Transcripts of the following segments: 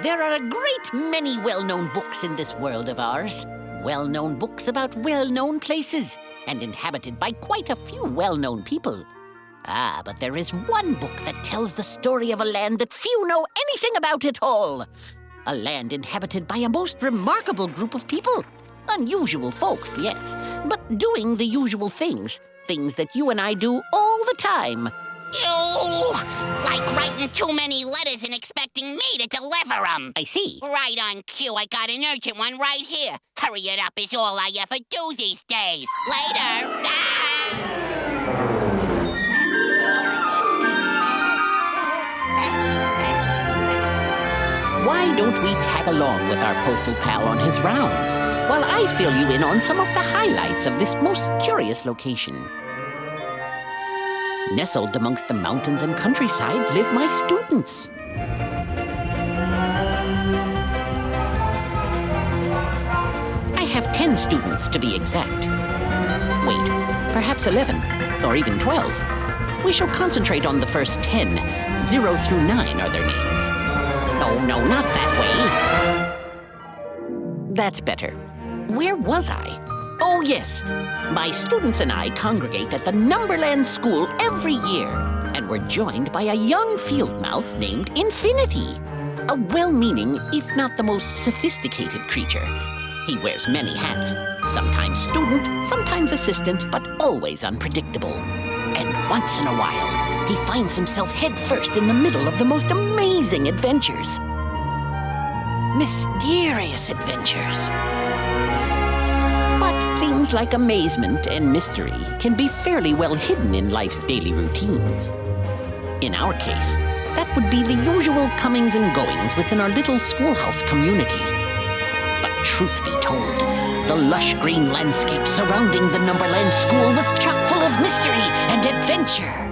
There are a great many well-known books in this world of ours. Well-known books about well-known places, and inhabited by quite a few well-known people. But there is one book that tells the story of a land that few know anything about at all. A land inhabited by a most remarkable group of people. Unusual folks, yes, but doing the usual things. Things that you and I do all the time. Ew! Like writing too many letters and expecting me to deliver them. I see. Right on cue. I got an urgent one right here. Hurry it up is all I ever do these days. Later. Why don't we tag along with our postal pal on his rounds, while I fill you in on some of the highlights of this most curious location? Nestled amongst the mountains and countryside live my students. I have 10 students, to be exact. Wait, perhaps 11, or even 12. We shall concentrate on the first 10. 0 through 9 are their names. Oh, no, not that way. That's better. Where was I? Oh, yes. My students and I congregate at the Numberland school every year, and we're joined by a young field mouse named Infinity. A well-meaning, if not the most sophisticated creature. He wears many hats. Sometimes student, sometimes assistant, but always unpredictable. And once in a while, he finds himself head first in the middle of the most amazing adventures. Mysterious adventures. But things like amazement and mystery can be fairly well hidden in life's daily routines. In our case, that would be the usual comings and goings within our little schoolhouse community. But truth be told, the lush green landscape surrounding the Numberland school was chock full of mystery and adventure.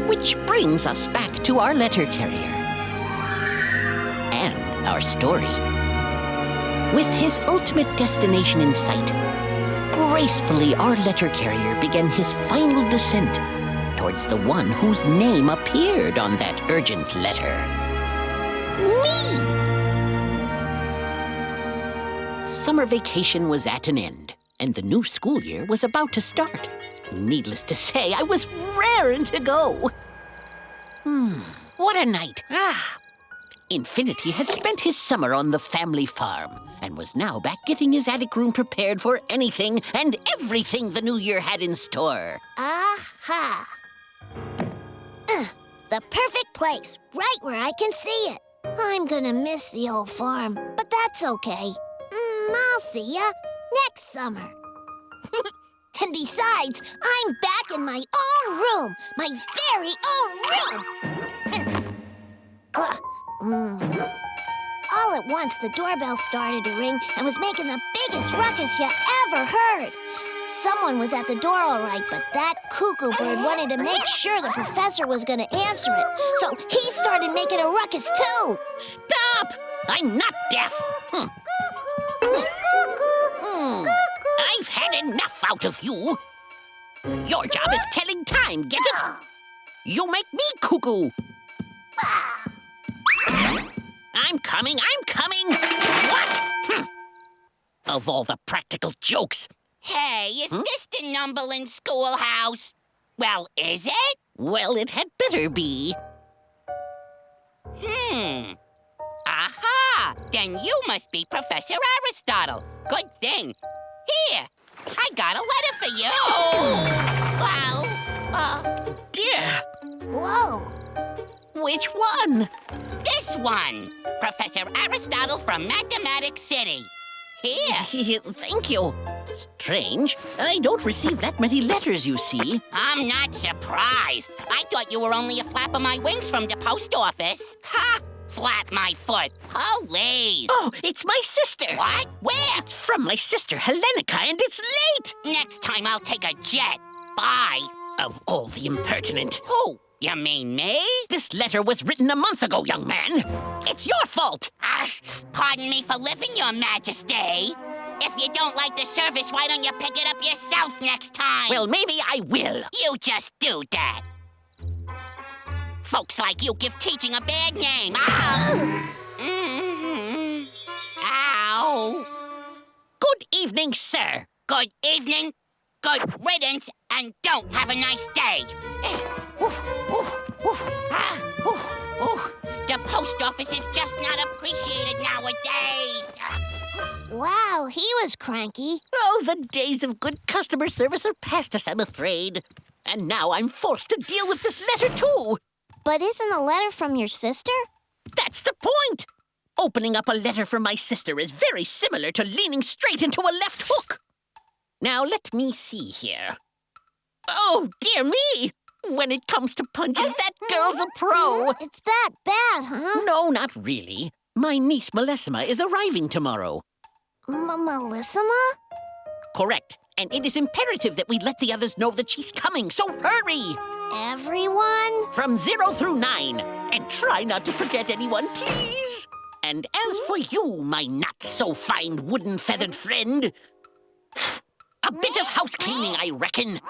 Which brings us back to our letter carrier. And our story. With his ultimate destination in sight, gracefully our letter carrier began his final descent towards the one whose name appeared on that urgent letter. Me! Summer vacation was at an end, and the new school year was about to start. Needless to say, I was raring to go. What a night. Infinity had spent his summer on the family farm and was now back getting his attic room prepared for anything and everything the new year had in store. Aha! The perfect place, right where I can see it. I'm gonna miss the old farm, but that's okay. I'll see ya next summer. And besides, I'm back in my own room, my very own room. All at once, the doorbell started to ring and was making the biggest ruckus you ever heard. Someone was at the door all right, but that cuckoo bird wanted to make sure the professor was going to answer it, so he started making a ruckus too. Stop! I'm not deaf. I've had enough out of you. Your job is telling time, get it? You make me cuckoo. I'm coming. What? Of all the practical jokes. Hey, is this the Numberland schoolhouse? Well, is it? Well, it had better be. Aha! Then you must be Professor Aristotle. Good thing. Here, I got a letter for you. Wow. Dear. Whoa. Which one? This one. Professor Aristotle from Mathematics City. Here. Thank you. Strange. I don't receive that many letters, you see. I'm not surprised. I thought you were only a flap of my wings from the post office. Ha! Flap my foot. Police. Oh, it's my sister. What? Where? It's from my sister, Helenica, and it's late. Next time I'll take a jet. Bye. Of all the impertinent. Who? You mean me? This letter was written a month ago, young man. It's your fault. Pardon me for living, Your Majesty. If you don't like the service, why don't you pick it up yourself next time? Well, maybe I will. You just do that. Folks like you give teaching a bad name. evening, sir. Good evening, good riddance, and don't have a nice day. The post office is just not appreciated nowadays. Wow, he was cranky. Oh, the days of good customer service are past us, I'm afraid. And now I'm forced to deal with this letter, too. But isn't the letter from your sister? That's the point. Opening up a letter from my sister is very similar to leaning straight into a left hook. Now, let me see here. Oh, dear me! When it comes to punches, that girl's a pro. It's that bad, huh? No, not really. My niece, Melissima, is arriving tomorrow. Melissima? Correct. And it is imperative that we let the others know that she's coming, so hurry! Everyone? From 0 through 9. And try not to forget anyone, please. And as for you, my not-so-fine wooden-feathered friend, a bit of house cleaning, I reckon.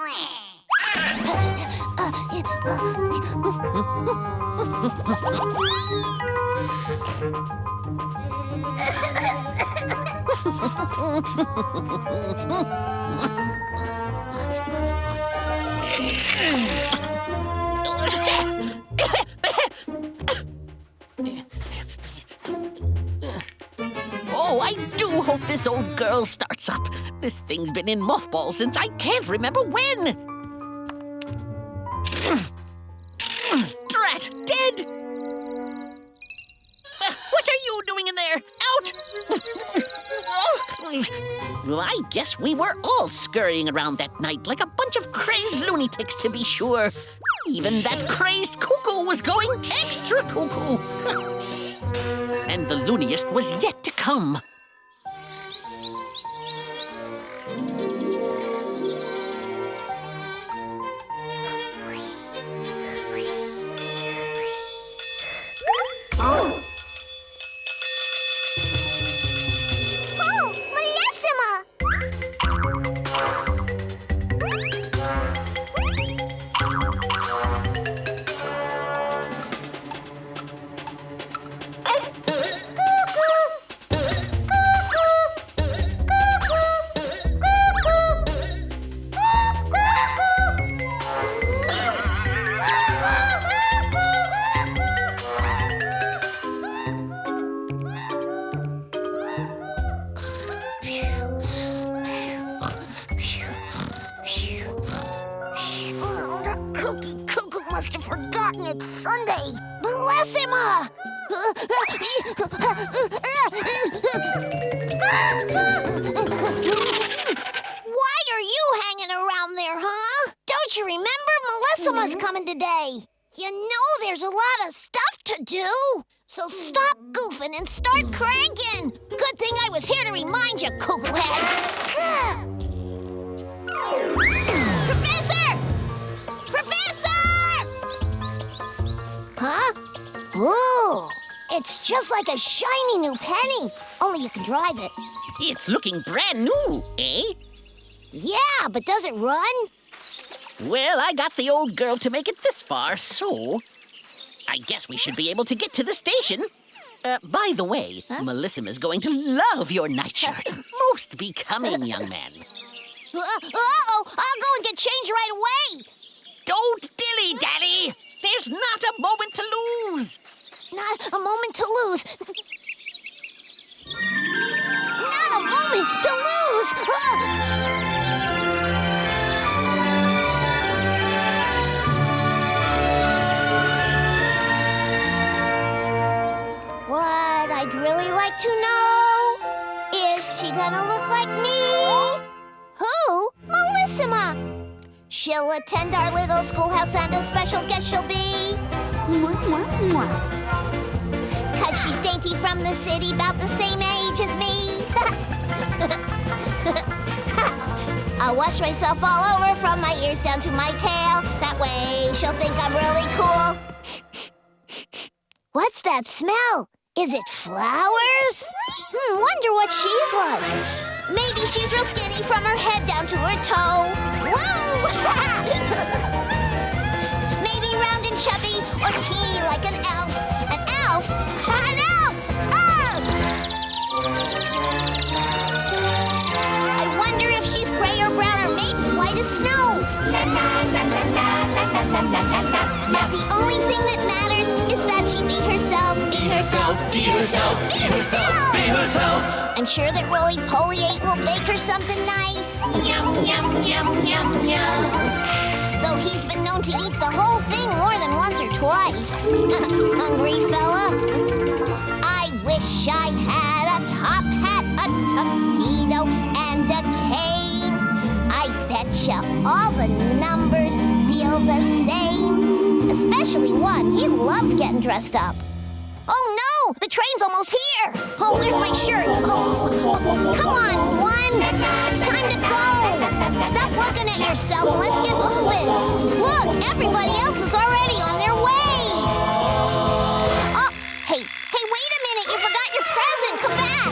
Oh, I do hope this old girl starts up. This thing's been in mothballs since I can't remember when. Drat, dead! What are you doing in there? Out! Well, I guess we were all scurrying around that night like a bunch of crazed lunatics, to be sure. Even that crazed cuckoo was going extra cuckoo. And the looniest was yet to come. Must have forgotten it's Sunday. Melissima! Why are you hanging around there, huh? Don't you remember Melissima's coming today? You know there's a lot of stuff to do. So stop goofing and start cranking. Good thing I was here to remind you, cuckoo head. Professor! Huh? Ooh, it's just like a shiny new penny. Only you can drive it. It's looking brand new, eh? Yeah, but does it run? Well, I got the old girl to make it this far, so I guess we should be able to get to the station. By the way, Melissa's going to love your nightshirt. Most becoming, young man. Uh-oh, I'll go and get changed right away. Don't dilly-dally. There's not a moment to lose. Not a moment to lose. Not a moment to lose. What I'd really like to know, is she gonna look like me? Who? Melissima. She'll attend our little schoolhouse and a special guest she'll be. 'Cause she's dainty from the city, about the same age as me. I'll wash myself all over from my ears down to my tail. That way she'll think I'm really cool. What's that smell? Is it flowers? Wonder what she's like. Maybe she's real skinny from her head down to her toe. Whoa! Maybe round and chubby or teeny like an elf. An elf? An elf! Oh! That the only thing that matters is that she be herself, be herself, be herself, be herself, be herself. I'm sure that Roly-Poly 8 will bake her something nice. Yum, yum, yum, yum, yum. Though he's been known to eat the whole thing more than once or twice. Hungry fella? I wish I had a top hat, a tuxedo, and a cane. I betcha all the numbers feel the same. Especially one. He loves getting dressed up. Oh no! The train's almost here! Oh, where's my shirt? Oh, come on, one! It's time to go! Stop looking at yourself and let's get moving! Look, everybody else is already on their way! Oh, hey, wait a minute! You forgot your present! Come back!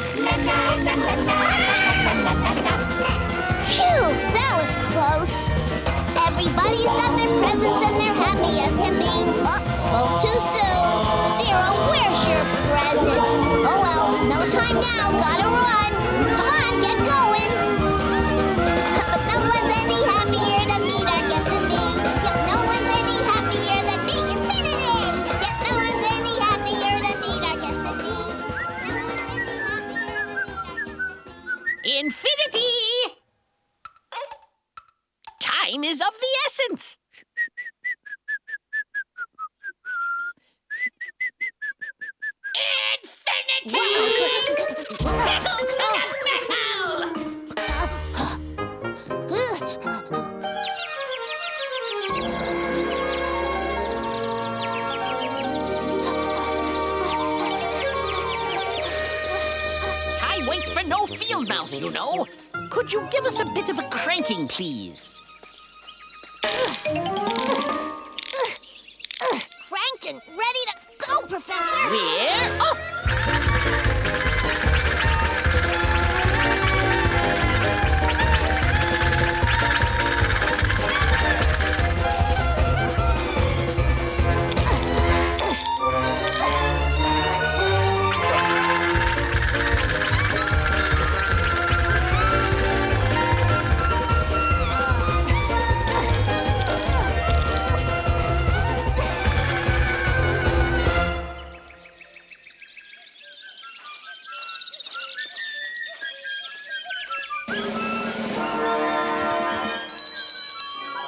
Phew, that was close. Everybody's got their presents and they're happy as can be. Oh, spoke too soon. Zero, where's your present? Oh well, no time now, gotta run. Come on, get going. But no one's any happier than me, our guest and me. Yep, no one's any happier than me. Infinity! Yep, no one's any happier than me, our guest and me. No one's any happier than me, our guest and me. Infinity! Time is of the essence. Infinity! Metal to metal! Time waits for no field mouse, you know. Could you give us a bit of a cranking, please? Cranked and ready to go, Professor! We're off!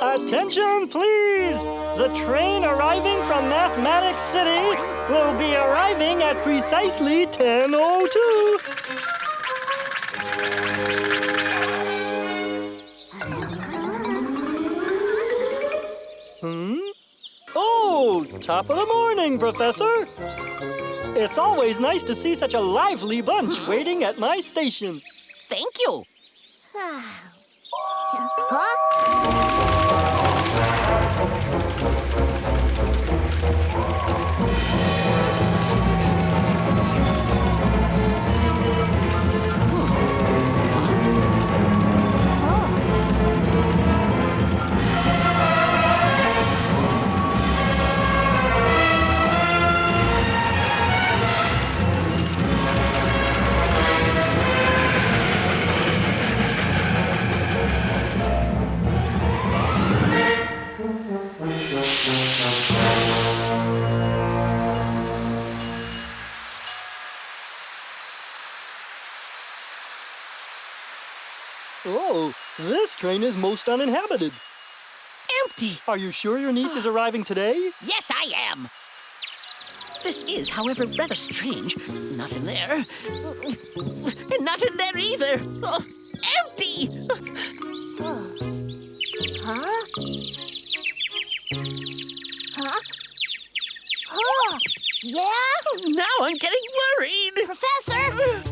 Attention, please! The train arriving from Mathematics City will be arriving at precisely 10:02. Oh, top of the morning, Professor. It's always nice to see such a lively bunch waiting at my station. Thank you. Huh? Oh, this train is most uninhabited. Empty. Are you sure your niece is arriving today? Yes, I am. This is, however, rather strange. Not in there. And not in there either. Oh, empty! Huh? Huh? Oh, yeah? Now I'm getting worried. Professor!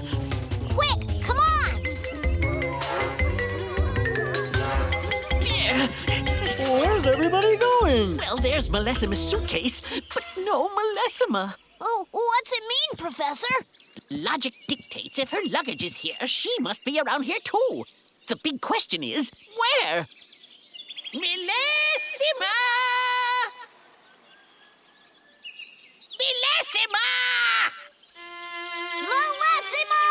Quick, come on! There. Where's everybody going? Well, there's Millesima's suitcase, but no Millesima. Oh, what's it mean, Professor? Logic dictates if her luggage is here, she must be around here too. The big question is, where? Millesima! Millesima! Millesima!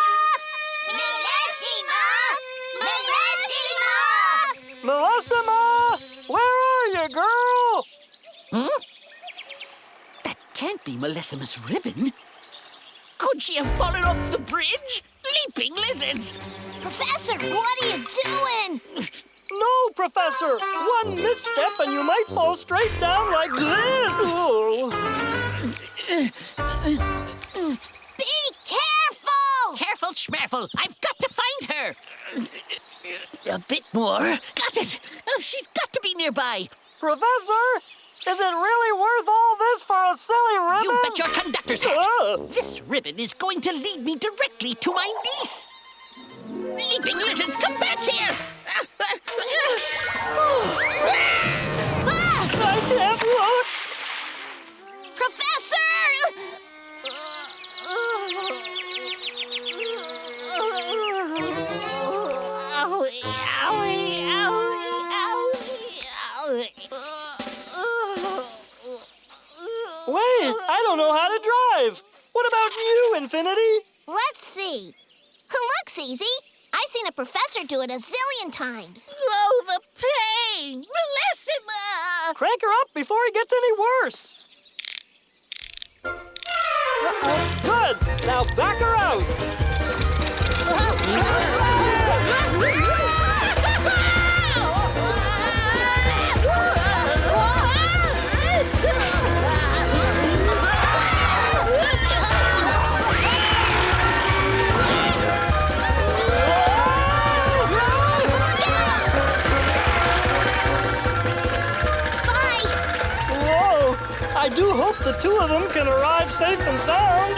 Millesima! Millesima! Millesima! Where are you, girl? That can't be Melissama's ribbon. Could she have fallen off the bridge? Leaping lizards! Professor, what are you doing? No, Professor! One misstep and you might fall straight down like this! Oh. Be careful! Careful, Schmerfel! I've got to find her! A bit more. Got it! Oh, she's got to be nearby. Professor, is it really worth all this for a silly ribbon? You bet your conductor's hat! This ribbon is going to lead me directly to my niece! Leaping lizards, come back here! I can't look! Professor! Owie, owie, owie, Wait, I don't know how to drive. What about you, Infinity? Let's see. Looks easy. I've seen a professor do it a zillion times. Oh, the pain! Melissima! Crank her up before it gets any worse. Good. Now back her out. I do hope the two of them can arrive safe and sound.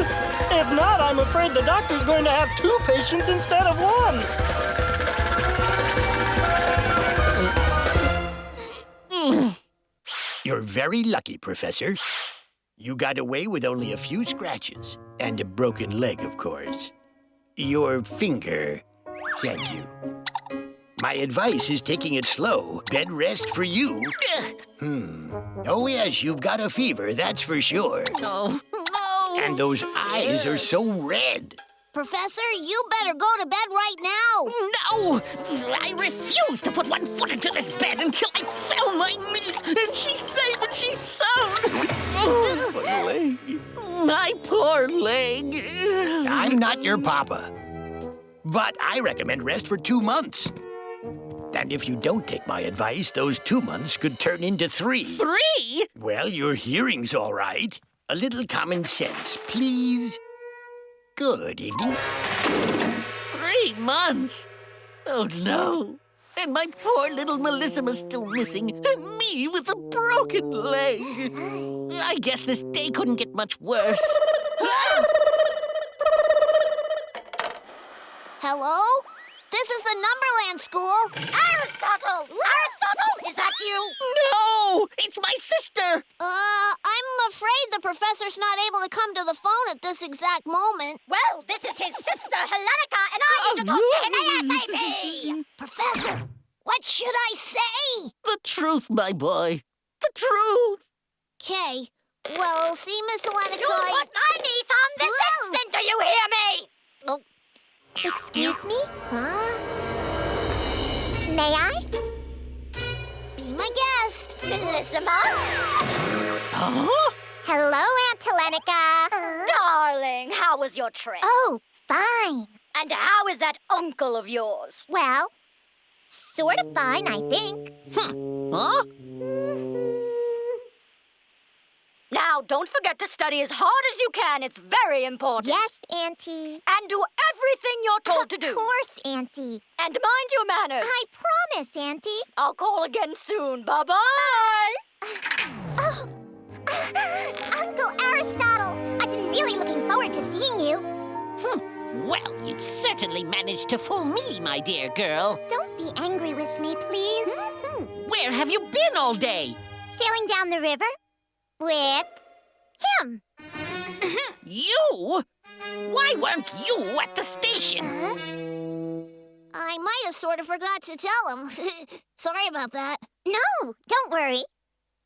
If not, I'm afraid the doctor's going to have 2 patients instead of 1. You're very lucky, Professor. You got away with only a few scratches. And a broken leg, of course. Your finger. Thank you. My advice is taking it slow. Bed rest for you. Oh, yes, you've got a fever, that's for sure. Oh, no! And those eyes are so red. Professor, you better go to bed right now. No! I refuse to put one foot into this bed until I found my niece, and she's safe and she's sound. My leg. My poor leg. I'm not your papa. But I recommend rest for 2 months. And if you don't take my advice, those 2 months could turn into 3. 3? Well, your hearing's all right. A little common sense, please. Good evening. 3 months? Oh, no. And my poor little Melissa's still missing, and me with a broken leg. I guess this day couldn't get much worse. Hello? This is the Numberland school. Aristotle! Aristotle, is that you? No! It's my sister! I'm afraid the professor's not able to come to the phone at this exact moment. Well, this is his sister, Helenica, and I need to talk to him ASAP! Professor, what should I say? The truth, my boy. The truth. Okay. Well, see, Miss Helenica. You put my niece on this instant, do you hear me? Excuse me? Huh? May I? Be my guest. Melissima? Huh? Hello, Aunt Helenica. Darling, how was your trip? Oh, fine. And how is that uncle of yours? Well, sort of fine, I think. Huh? Now, don't forget to study as hard as you can. It's very important. Yes, Auntie. And do everything you're told to do. Of course, Auntie. And mind your manners. I promise, Auntie. I'll call again soon. Bye-bye. Oh, Uncle Aristotle, I've been really looking forward to seeing you. Well, you've certainly managed to fool me, my dear girl. Don't be angry with me, please. Where have you been all day? Sailing down the river with him. You? Why weren't you at the station? I might have sort of forgot to tell him. Sorry about that. No, don't worry.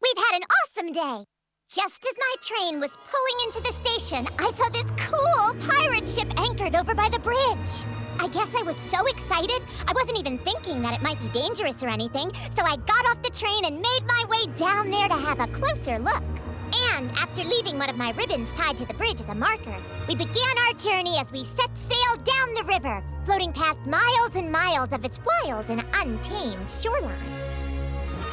We've had an awesome day. Just as my train was pulling into the station, I saw this cool pirate ship anchored over by the bridge. I I guess I was so excited, I wasn't even thinking that it might be dangerous or anything, so I got off the train and made my way down there to have a closer look. And after leaving one of my ribbons tied to the bridge as a marker, we began our journey as we set sail down the river, floating past miles and miles of its wild and untamed shoreline.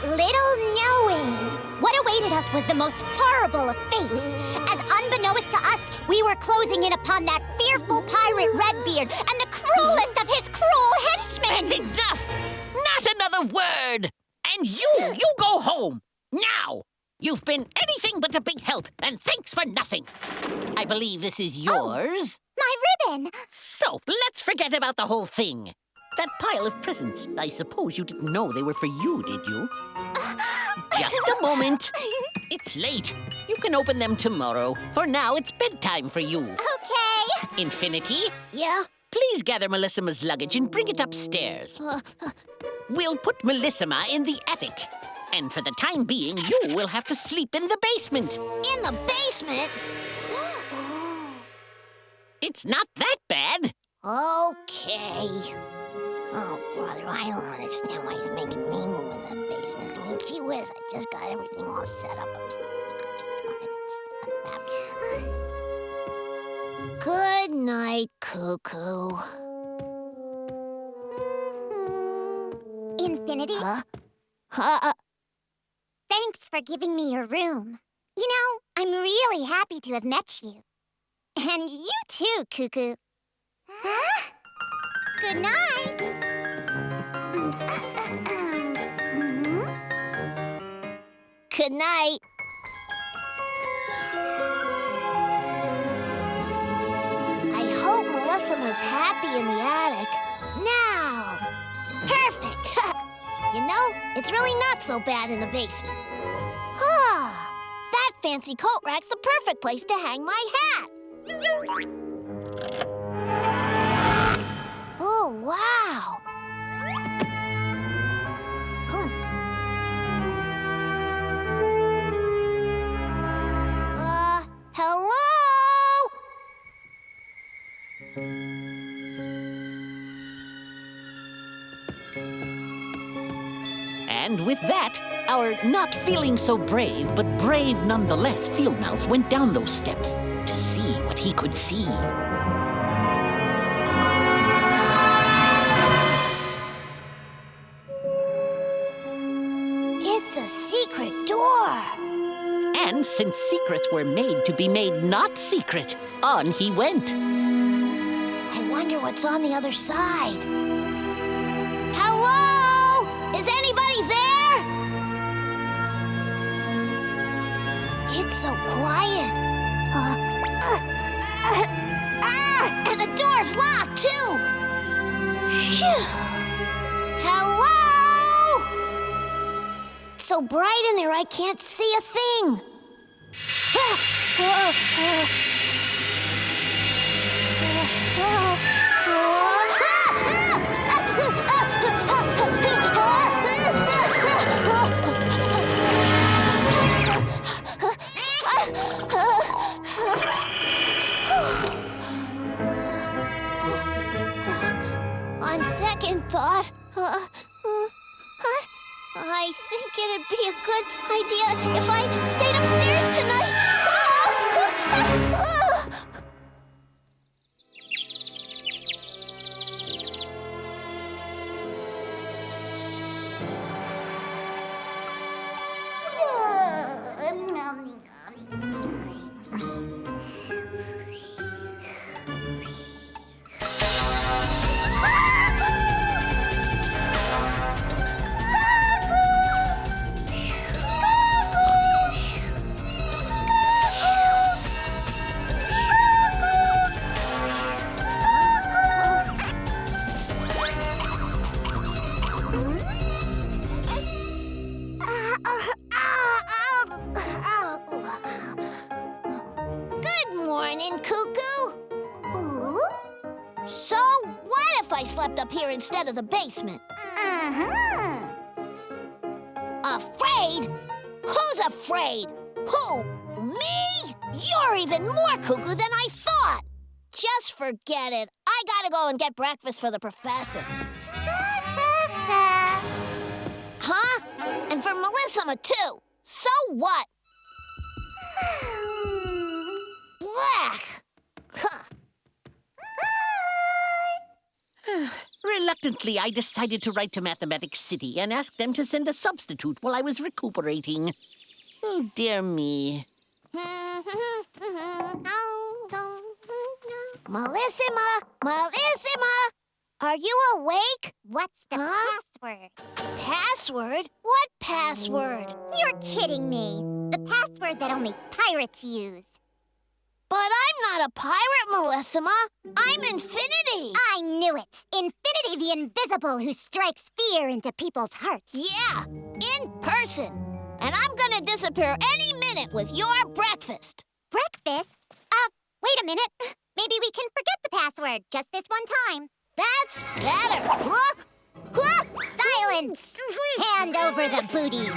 Little knowing, what awaited us was the most horrible of fates, as unbeknownst to us, we were closing in upon that fearful pirate Redbeard and the cruelest of his cruel henchmen! That's enough! Not another word! And you go home! Now! You've been anything but a big help, and thanks for nothing. I believe this is yours. My ribbon! So, let's forget about the whole thing. That pile of presents, I suppose you didn't know they were for you, did you? Just a moment. It's late. You can open them tomorrow. For now, it's bedtime for you. Okay. Infinity, Yeah? please gather Melissa's luggage and bring it upstairs. We'll put Melissima in the attic. And for the time being, you will have to sleep in the basement. In the basement? It's not that bad. Okay. Oh, brother, I don't understand why he's making me move in that basement. I mean, gee whiz, I just got everything all set up upstairs. I just want to step back. Good night, Cuckoo. Infinity, Huh? thanks for giving me your room. You know, I'm really happy to have met you. And you too, Cuckoo. Good night. Good night. I hope Melissa was happy in the attic. Now! Perfect! You know, it's really not so bad in the basement. That fancy coat rack's the perfect place to hang my hat. Oh, wow! Hello? And with that, our not feeling so brave, but brave nonetheless field mouse went down those steps to see what he could see. It's a secret door. And since secrets were made to be made not secret, on he went. I wonder what's on the other side. Hello? Is anybody there? It's so quiet. And the door's locked, too. Phew. Hello? It's so bright in there, I can't see a thing. On second thought, I think it'd be a good idea if I stayed upstairs tonight. Good morning, Cuckoo. So, what if I slept up here instead of the basement? Afraid? Who's afraid? Who? Me? You're even more cuckoo than I thought. Just forget it. I gotta go and get breakfast for the professor. Huh? And for Melissa, too. So what? Black. Huh. Reluctantly, I decided to write to Mathematics City and ask them to send a substitute while I was recuperating. Oh, dear me. Melissima, are you awake? What's the password? Password? What password? You're kidding me. The password that only pirates use. But I'm not a pirate, Melissima. I'm Infinity. I knew it. Infinity the Invisible who strikes fear into people's hearts. Yeah, in person. And I'm gonna disappear any minute with your breakfast. Breakfast? Wait a minute. Maybe we can forget the password just this one time. That's better. Huh? Silence! Hand over the booty.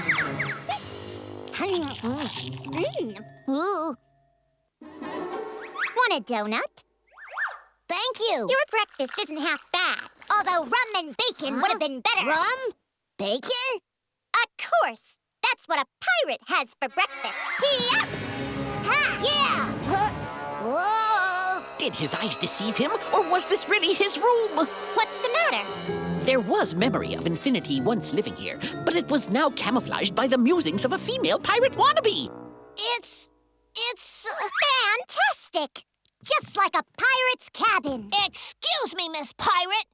Ooh. Want a donut? Thank you. Your breakfast isn't half bad. Although rum and bacon would have been better. Rum? Bacon? Of course. That's what a pirate has for breakfast. Yep. Ha! Yeah. Whoa. Did his eyes deceive him, or was this really his room? What's the matter? There was memory of Infinity once living here, but it was now camouflaged by the musings of a female pirate wannabe. It's... Fantastic! Just like a pirate's cabin. Excuse me, Miss Pirate.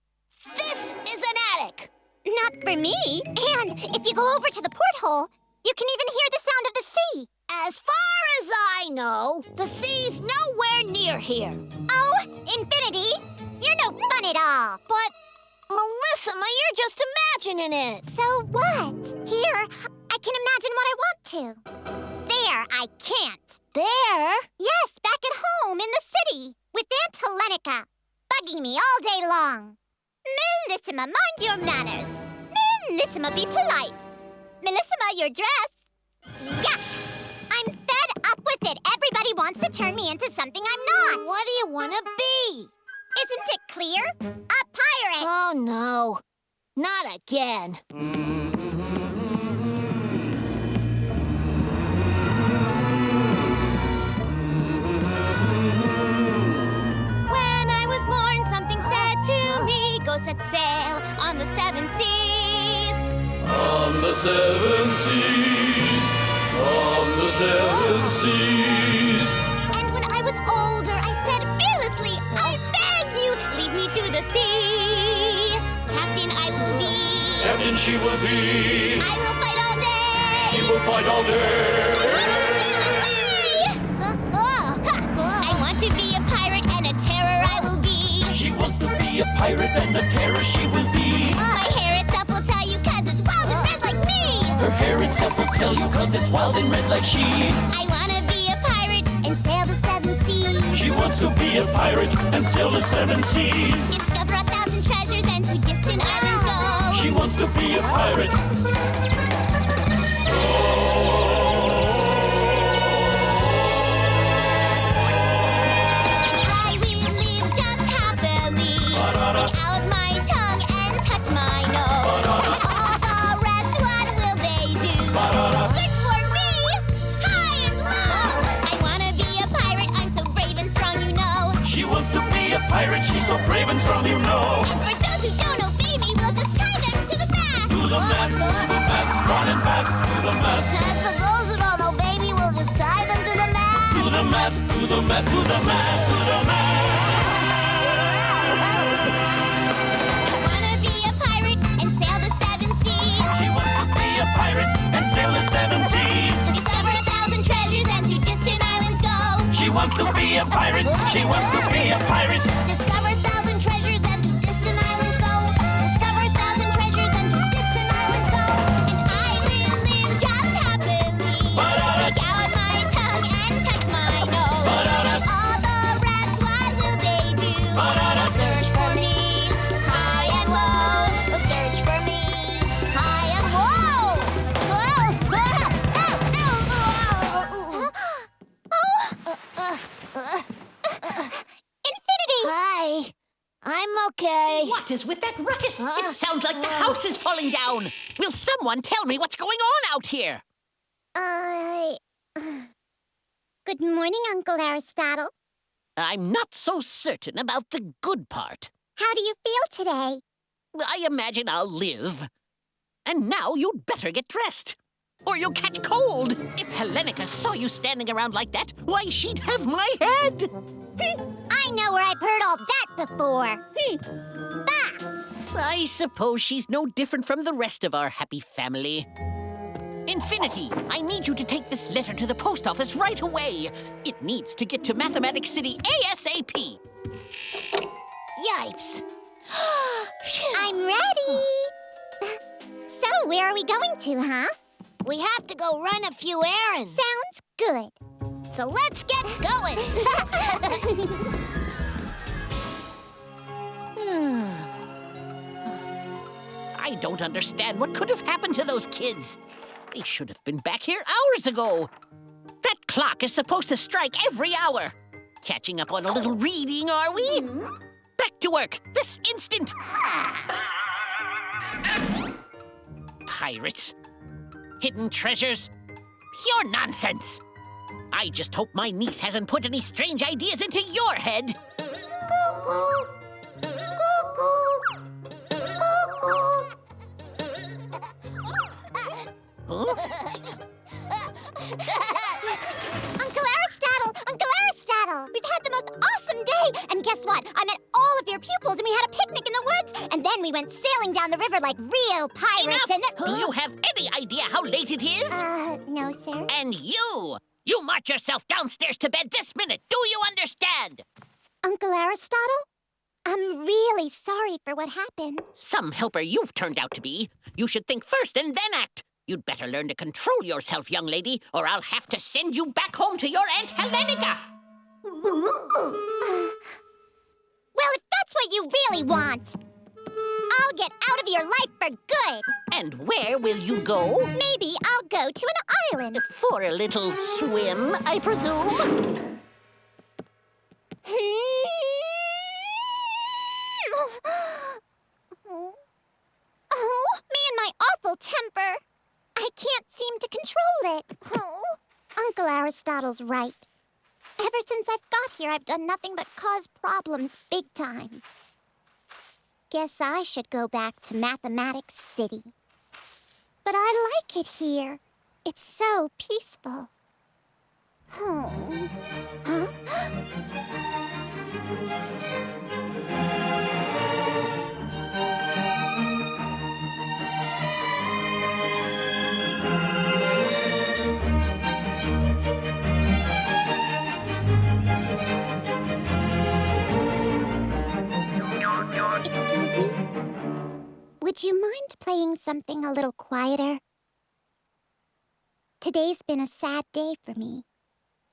This is an attic. Not for me. And if you go over to the porthole, you can even hear the sound of the sea. As far as I know, the sea's nowhere near here. Oh, Infinity, you're no fun at all. But, Melissima, you're just imagining it. So what? Here, I can imagine what I want to. There, I can't. There? Yes, back at home in the city, with Aunt Helenica, bugging me all day long. Melissima, mind your manners. Melissima, be polite. Melissima, your dress. Yuck! I'm fed up with it. Everybody wants to turn me into something I'm not. What do you want to be? Isn't it clear? A pirate. Oh, no. Not again. When I was born, something said to me, go set sail on the 7 seas. On the 7 seas, on the 7 seas. And when I was older, I said fearlessly, I beg you, leave me to the sea. Captain, I will be. Captain, she will be. I will fight all day. She will fight all day. I want to be a pirate and a terror I will be. She wants to be a pirate and a terror she will be. My hair itself will tell you cause it's wild and red like me. Her hair itself will tell you cause it's wild and red like she. I want to be a pirate and sail the 7 seas. She wants to be a pirate and sail the 7 seas. Discover 1,000 treasures and to distant islands go. She wants to be a pirate. I will live just happily. Stick out my tongue and touch my nose. All the rest, what will they do? Search for me, high and low. I want to be a pirate, I'm so brave and strong, you know. She wants to be a pirate, she's so brave and strong, you know. And for those who don't obey me, we'll just tie them to the mast. To the mast, strong and fast, to the mast. And for those who don't obey me, we'll just tie them to the mast. To the mast, to the mast, to the mast, to the mast. I want to be a pirate and sail the 7 seas. She wants to be a pirate and sail the 7 seas. Discover 1,000 treasures and to distant islands go. She wants to be a pirate, she wants to be a pirate. Discover 1,000 treasures and to distant islands go. Discover 1,000 treasures and to distant islands go. And I will live just happily. Stick out my tongue and touch my nose. And all the rest, what I'm okay. What is with that ruckus? It sounds like the house is falling down. Will someone tell me what's going on out here? Good morning, Uncle Aristotle. I'm not so certain about the good part. How do you feel today? I imagine I'll live. And now you'd better get dressed, or you'll catch cold. If Helenica saw you standing around like that, why, she'd have my head. I know where I've heard all that before. Bah! I suppose she's no different from the rest of our happy family. Infinity, I need you to take this letter to the post office right away. It needs to get to Mathematics City ASAP. Yipes. I'm ready. So, where are we going to, huh? We have to go run a few errands. Sounds good. So let's get going. I don't understand what could have happened to those kids. They should have been back here hours ago. That clock is supposed to strike every hour. Catching up on a little reading, are we? Back to work, this instant! Pirates. Hidden treasures. Pure nonsense. I just hope my niece hasn't put any strange ideas into your head. Cuckoo. Cuckoo. Cuckoo. Huh? Uncle Aristotle! We've had the most awesome day! And guess what? I met all of your pupils and we had a picnic in the woods! And then we went sailing down the river like real pirates. Enough! And then... Do you have any idea how late it is? No, sir. And you! You march yourself downstairs to bed this minute! Do you understand? Uncle Aristotle? I'm really sorry for what happened. Some helper you've turned out to be. You should think first and then act. You'd better learn to control yourself, young lady, or I'll have to send you back home to your Aunt Helenica. Well, if that's what you really want, I'll get out of your life for good. And where will you go? Maybe I'll go to an island. For a little swim, I presume? Oh, me and my awful temper. I can't seem to control it. Oh, Uncle Aristotle's right. Ever since I've got here, I've done nothing but cause problems big time. Guess I should go back to Mathematics City. But I like it here. It's so peaceful. Oh. Huh? Excuse me? Would you mind playing something a little quieter? Today's been a sad day for me,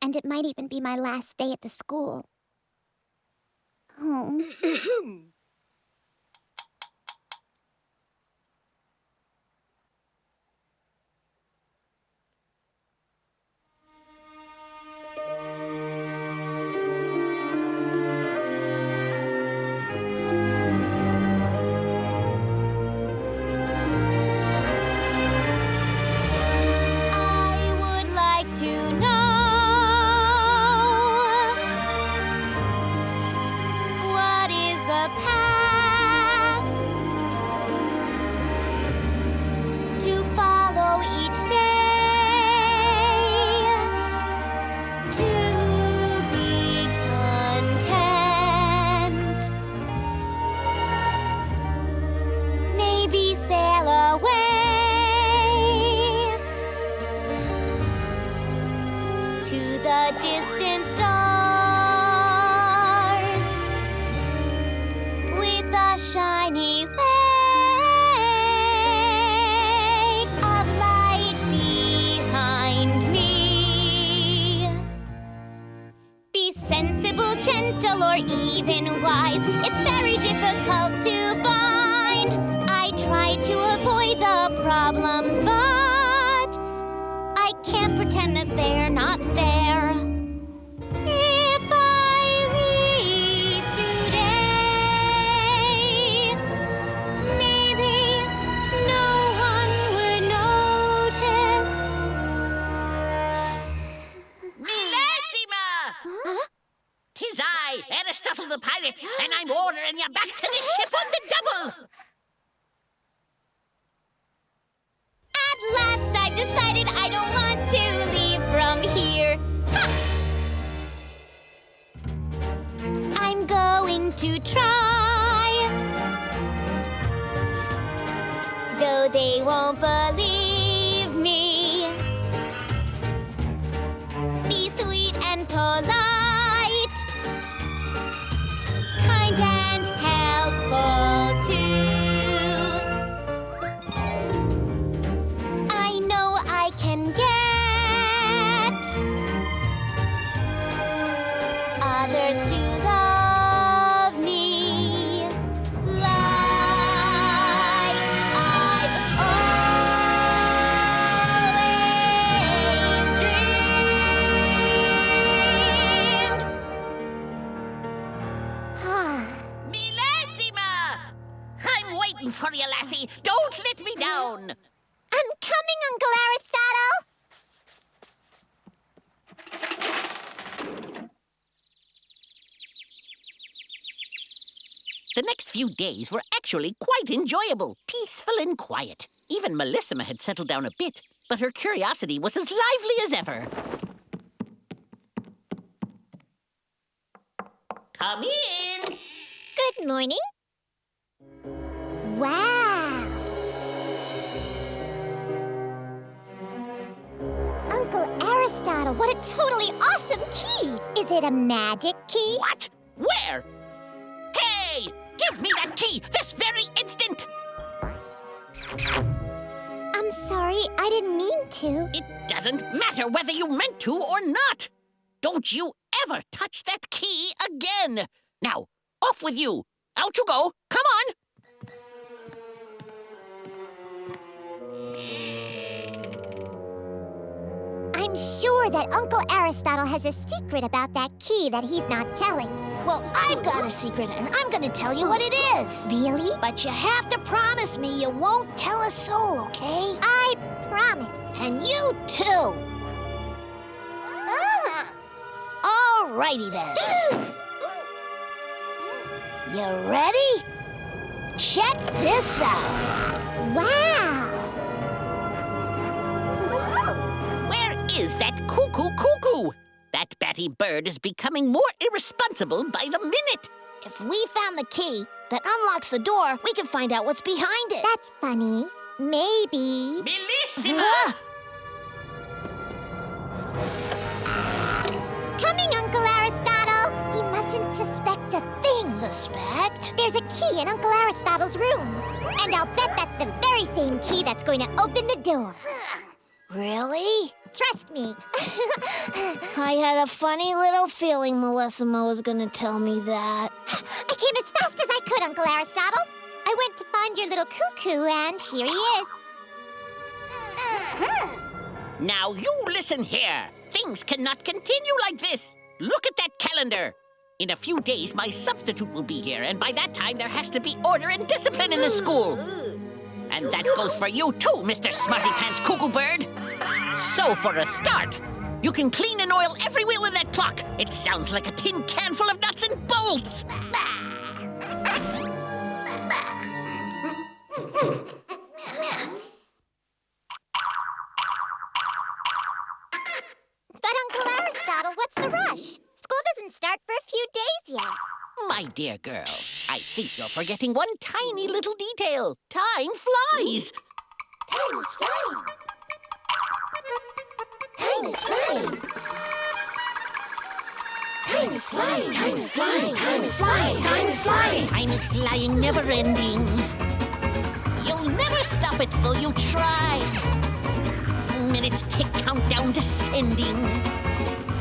and it might even be my last day at the school. Oh. Distant stars with a shiny lake of light behind me. Be sensible, gentle, or even wise. It's very difficult to find. I try to avoid the problems, but I can't pretend that they're not there. If I leave today, ordering you back to the ship on the double. At last, I've decided I don't want to leave from here. Ha! I'm going to try. Though they won't believe me. Be sweet and polite. Kind and helpful too. I know I can get others to love me like I've always dreamed. Millésima! I'm waiting for you, lassie. Don't let me down. I'm coming, Uncle Aristotle. The next few days were actually quite enjoyable, peaceful and quiet. Even Millésima had settled down a bit, but her curiosity was as lively as ever. Come in! Good morning. Wow. Uncle Aristotle, what a totally awesome key! Is it a magic key? What? Where? Hey! Give me that key this very instant! I'm sorry, I didn't mean to. It doesn't matter whether you meant to or not. Don't you ever touch that key again. Now, off with you. Out you go. Come on. I'm sure that Uncle Aristotle has a secret about that key that he's not telling. Well, I've got a secret, and I'm gonna tell you what it is. Really? But you have to promise me you won't tell a soul, okay? I promise. And you too. Alrighty then. You ready? Check this out. Wow. Where is that cuckoo? That batty bird is becoming more irresponsible by the minute. If we found the key that unlocks the door, we can find out what's behind it. That's funny. Maybe. Millésima! Coming, Uncle Aristotle. He mustn't suspect a thing. Suspect? There's a key in Uncle Aristotle's room. And I'll bet that's the very same key that's going to open the door. Really? Trust me. I had a funny little feeling Millésima was gonna tell me that. I came as fast as I could, Uncle Aristotle. I went to find your little cuckoo, and here he is. Now you listen here. Things cannot continue like this. Look at that calendar. In a few days, my substitute will be here, and by that time, there has to be order and discipline in the school. And that goes for you too, Mr. Smarty Pants Cuckoo Bird. So for a start, you can clean and oil every wheel in that clock. It sounds like a tin can full of nuts and bolts. But Uncle Aristotle, what's the rush? School doesn't start for a few days yet. My dear girl, I think you're forgetting one tiny little detail. Time flies. Time is flying. Time is flying. Time is flying. Time is flying. Time is flying. Time is flying. Time is flying, never ending. You'll never stop it though you try. Minutes tick, countdown descending.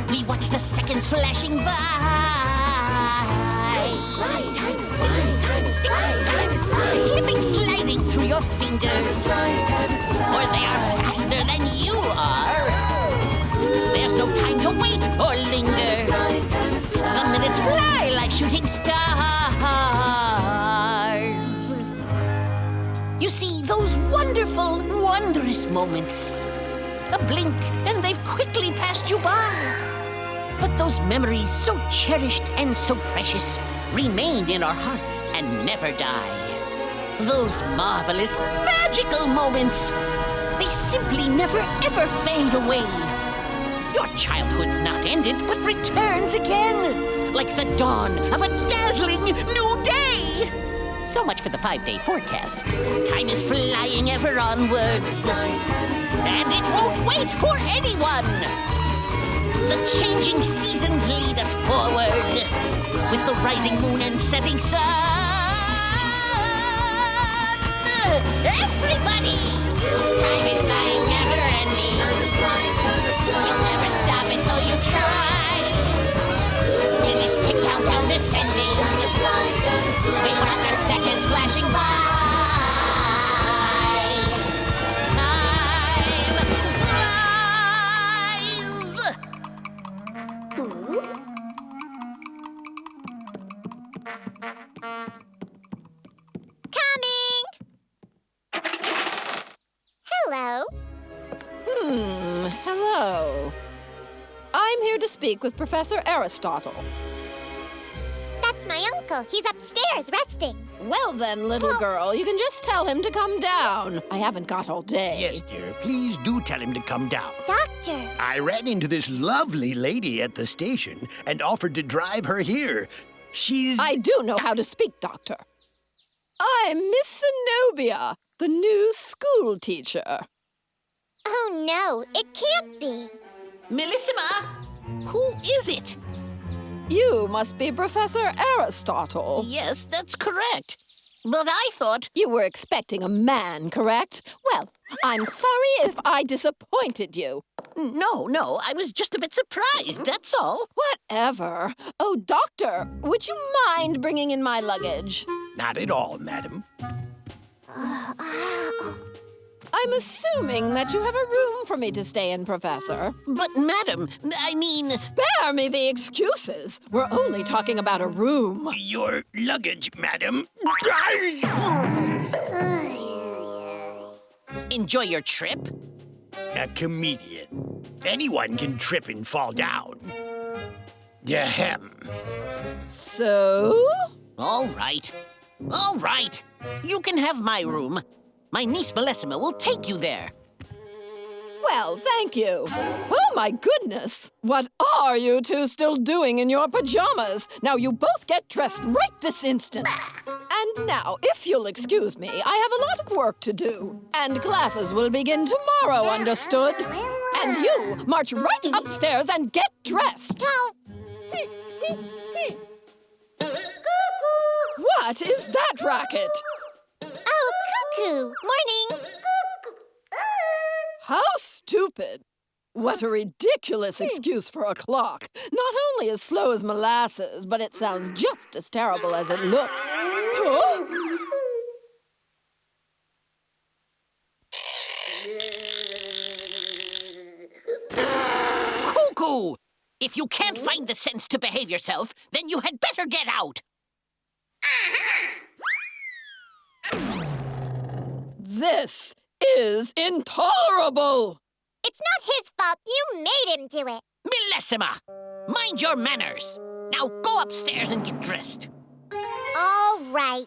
We watch the seconds flashing by. Time is flying. Time is flying. Time is flying. Time is flying. Slipping, sliding through your fingers. Or they are faster than you are. There's no time to wait or linger. The minutes fly like shooting stars. You see, those wonderful, wondrous moments. A blink, and they've quickly passed you by. But those memories, so cherished and so precious, remain in our hearts and never die. Those marvelous, magical moments, they simply never ever fade away. Your childhood's not ended, but returns again, like the dawn of a dazzling new day. So much for the 5-day forecast. Time is flying ever onwards, and it won't wait for anyone. The changing seasons lead us forward, with the rising moon and setting sun. Everybody! Time is flying, never ending. You'll never stop it though you try. Minutes tick, countdown descending. We watch our seconds flashing by. Hello. Hello. I'm here to speak with Professor Aristotle. That's my uncle. He's upstairs resting. Well then, little girl, you can just tell him to come down. I haven't got all day. Yes, dear. Please do tell him to come down. Doctor. I ran into this lovely lady at the station and offered to drive her here. She's... I do know how to speak, Doctor. I'm Miss Zenobia, the new school teacher. Oh, no. It can't be. Melissima, who is it? You must be Professor Aristotle. Yes, that's correct. But I thought... You were expecting a man, correct? Well, I'm sorry if I disappointed you. No, I was just a bit surprised, that's all. Whatever. Oh, Doctor, would you mind bringing in my luggage? Not at all, madam. I'm assuming that you have a room for me to stay in, Professor. But, madam, I mean... Spare me the excuses. We're only talking about a room. Your luggage, madam. Enjoy your trip? A comedian. Anyone can trip and fall down. Ahem. So? All right. You can have my room. My niece Melissima will take you there. Well, thank you. Oh, my goodness. What are you two still doing in your pajamas? Now you both get dressed right this instant. And now, if you'll excuse me, I have a lot of work to do. And classes will begin tomorrow, understood? And you march right upstairs and get dressed. What is that racket? Oh, cuckoo. Morning. How stupid. What a ridiculous excuse for a clock. Not only as slow as molasses, but it sounds just as terrible as it looks. Huh? Cuckoo! If you can't find the sense to behave yourself, then you had better get out. This is intolerable! It's not his fault. You made him do it. Melissima, mind your manners. Now go upstairs and get dressed. All right.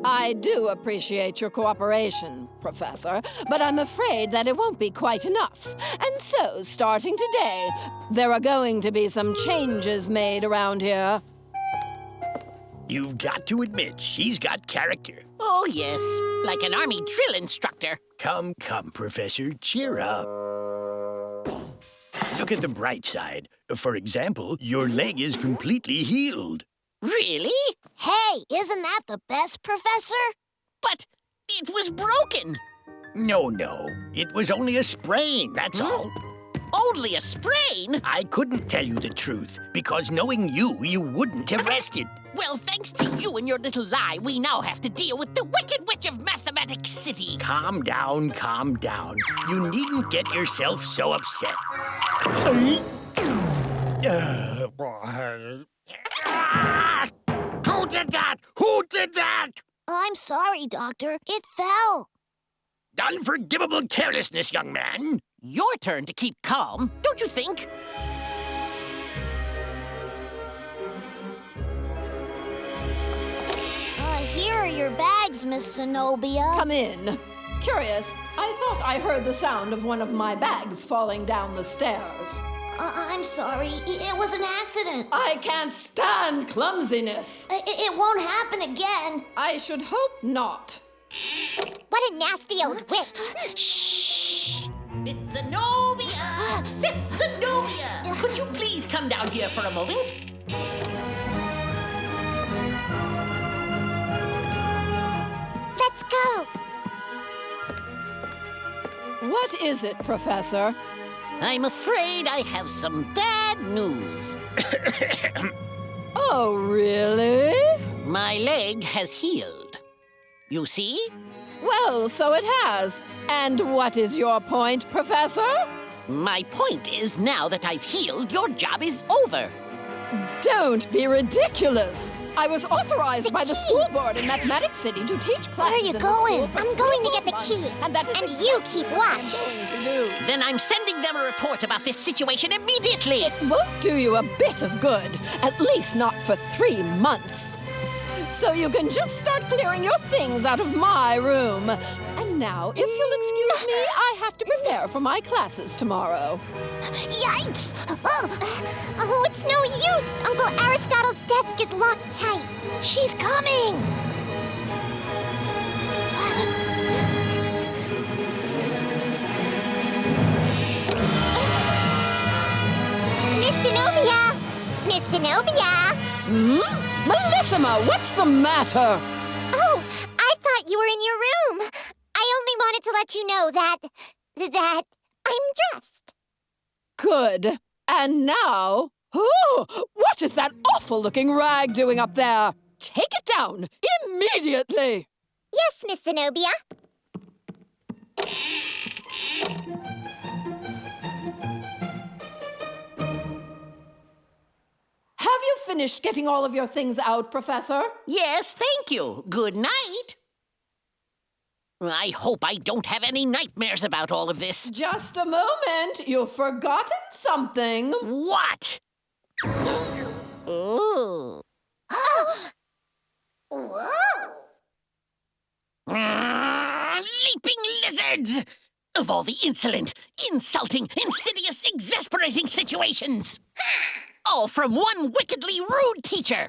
I do appreciate your cooperation, Professor, but I'm afraid that it won't be quite enough. And so, starting today, there are going to be some changes made around here. You've got to admit, she's got character. Oh, yes, like an army drill instructor. Come, Professor, cheer up. Look at the bright side. For example, your leg is completely healed. Really? Hey, isn't that the best, Professor? But it was broken. No, it was only a sprain, that's all. Only a sprain? I couldn't tell you the truth, because knowing you wouldn't have rested. Well, thanks to you and your little lie, we now have to deal with the Wicked Witch of Mathematics City. Calm down. You needn't get yourself so upset. Who did that? I'm sorry, Doctor. It fell. Unforgivable carelessness, young man. Your turn to keep calm, don't you think? your bags, Miss Zenobia? Come in. Curious, I thought I heard the sound of one of my bags falling down the stairs. I'm sorry. It was an accident. I can't stand clumsiness. It won't happen again. I should hope not. What a nasty old witch. Shh. Miss Zenobia! Miss Zenobia! Could you please come down here for a moment? Let's go. What is it, Professor? I'm afraid I have some bad news. Oh, really? My leg has healed. You see? Well, so it has. And what is your point, Professor? My point is, now that I've healed, your job is over. Don't be ridiculous. I was authorized by the school board in Mathematics City to teach classes. Where are you in the going? school for I'm going to 3 get the months, key. And that is And exactly you keep what I'm watch. going to do. Then I'm sending them a report about this situation immediately. It won't do you a bit of good. At least not for 3 months. So you can just start clearing your things out of my room. And now, if you'll excuse me, I have to prepare for my classes tomorrow. Yikes! Oh, it's no use. Uncle Aristotle's desk is locked tight. She's coming! Miss Zenobia! Miss Zenobia! Melissima, what's the matter? Oh, I thought you were in your room. I only wanted to let you know that I'm dressed. Good. And now... Oh, what is that awful-looking rag doing up there? Take it down immediately! Yes, Miss Zenobia. Have you finished getting all of your things out, Professor? Yes, thank you. Good night. I hope I don't have any nightmares about all of this. Just a moment. You've forgotten something. What? Whoa! Leaping lizards! Of all the insolent, insulting, insidious, exasperating situations! All from one wickedly rude teacher!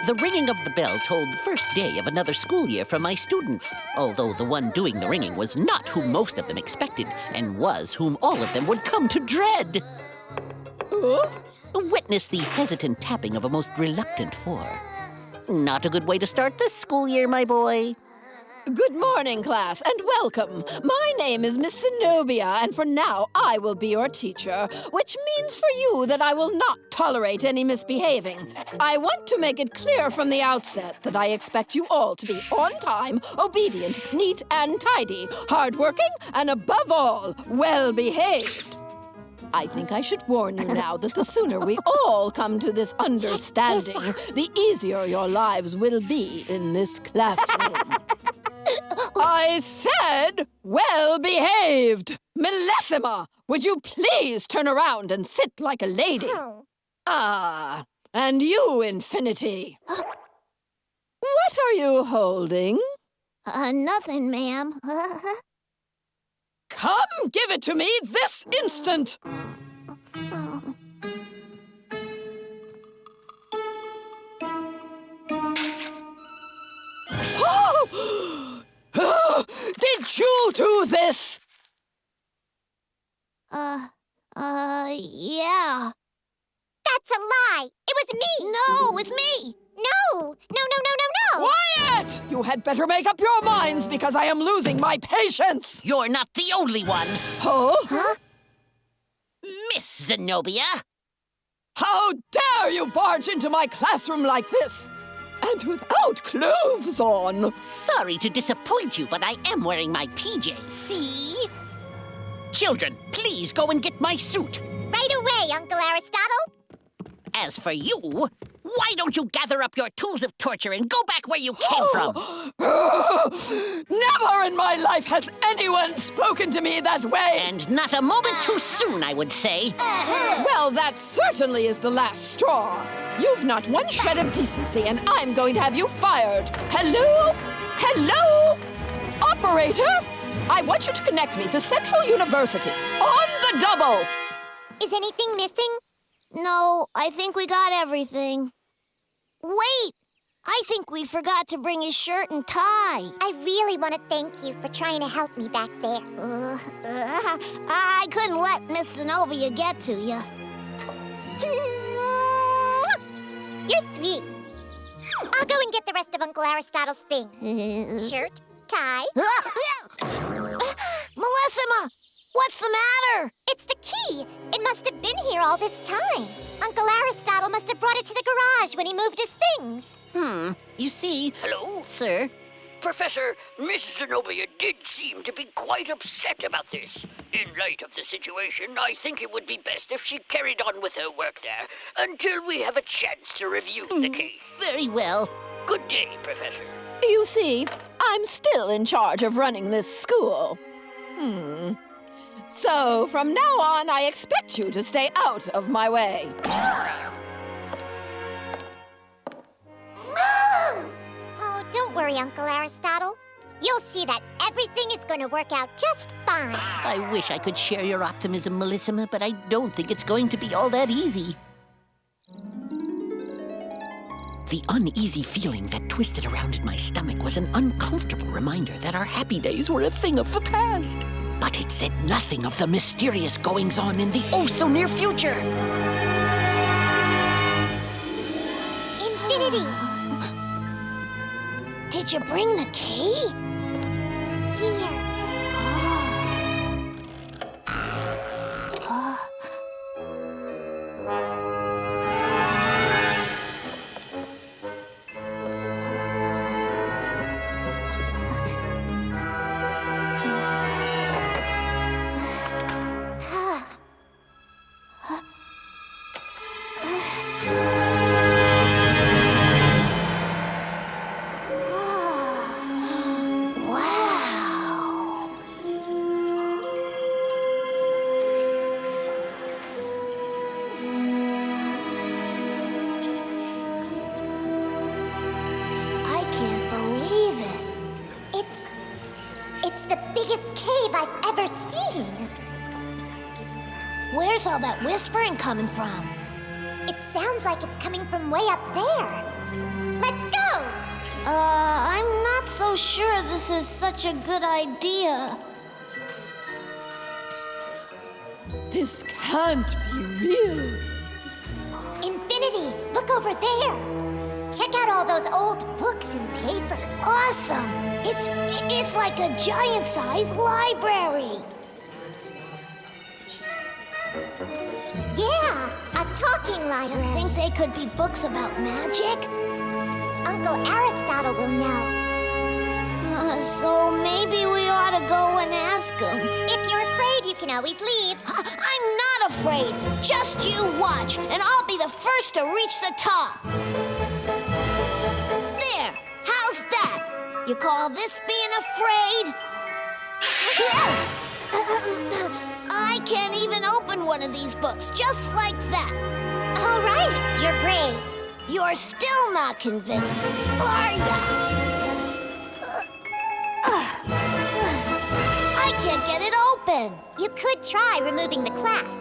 The ringing of the bell told the first day of another school year for my students, although the one doing the ringing was not whom most of them expected, and was whom all of them would come to dread. Witness the hesitant tapping of a most reluctant four. Not a good way to start this school year, my boy. Good morning, class, and welcome. My name is Miss Zenobia, and for now, I will be your teacher, which means for you that I will not tolerate any misbehaving. I want to make it clear from the outset that I expect you all to be on time, obedient, neat and tidy, hardworking, and above all, well-behaved. I think I should warn you now that the sooner we all come to this understanding, the easier your lives will be in this classroom. I said well-behaved. Melissima, would you please turn around and sit like a lady? Ah, and you, Infinity. What are you holding? Nothing, ma'am. Come, give it to me this instant! Did you do this? Yeah. That's a lie. It was me. No, it's me. No. Quiet! You had better make up your minds because I am losing my patience. You're not the only one. Huh? Miss Zenobia. How dare you barge into my classroom like this? And without clothes on. Sorry to disappoint you, but I am wearing my PJs, see? Children, please go and get my suit. Right away, Uncle Aristotle. As for you, Why don't you gather up your tools of torture and go back where you came from? Never in my life has anyone spoken to me that way! And not a moment too soon, I would say. Well, that certainly is the last straw. You've not one shred of decency, and I'm going to have you fired. Hello? Hello? Operator? I want you to connect me to Central University. On the double! Is anything missing? No, I think we got everything. Wait! I think we forgot to bring his shirt and tie. I really want to thank you for trying to help me back there. I couldn't let Miss Zenobia get to you. You're sweet. I'll go and get the rest of Uncle Aristotle's things. Shirt, tie. Melissima! What's the matter? It's the key. It must have been here all this time. Uncle Aristotle must have brought it to the garage when he moved his things. You see... Hello? Sir? Professor, Miss Zenobia did seem to be quite upset about this. In light of the situation, I think it would be best if she carried on with her work there until we have a chance to review the case. Very well. Good day, Professor. You see, I'm still in charge of running this school. So, from now on, I expect you to stay out of my way. Oh, don't worry, Uncle Aristotle. You'll see that everything is going to work out just fine. I wish I could share your optimism, Melissima, but I don't think it's going to be all that easy. The uneasy feeling that twisted around in my stomach was an uncomfortable reminder that our happy days were a thing of the past. But it said nothing of the mysterious goings-on in the oh-so-near future. Infinity! Did you bring the key? Here. It's the biggest cave I've ever seen. Where's all that whispering coming from? It sounds like it's coming from way up there. Let's go! I'm not so sure this is such a good idea. This can't be real. Infinity, look over there. Check out all those old books and papers. Awesome! It's like a giant-sized library. Yeah, a talking library. You think they could be books about magic? Uncle Aristotle will know. So maybe we ought to go and ask him. If you're afraid, you can always leave. I'm not afraid. Just you watch, and I'll be the first to reach the top. There, how's that? You call this being afraid? I can't even open one of these books just like that. All right, you're brave. You're still not convinced, are ya? I can't get it open. You could try removing the clasp.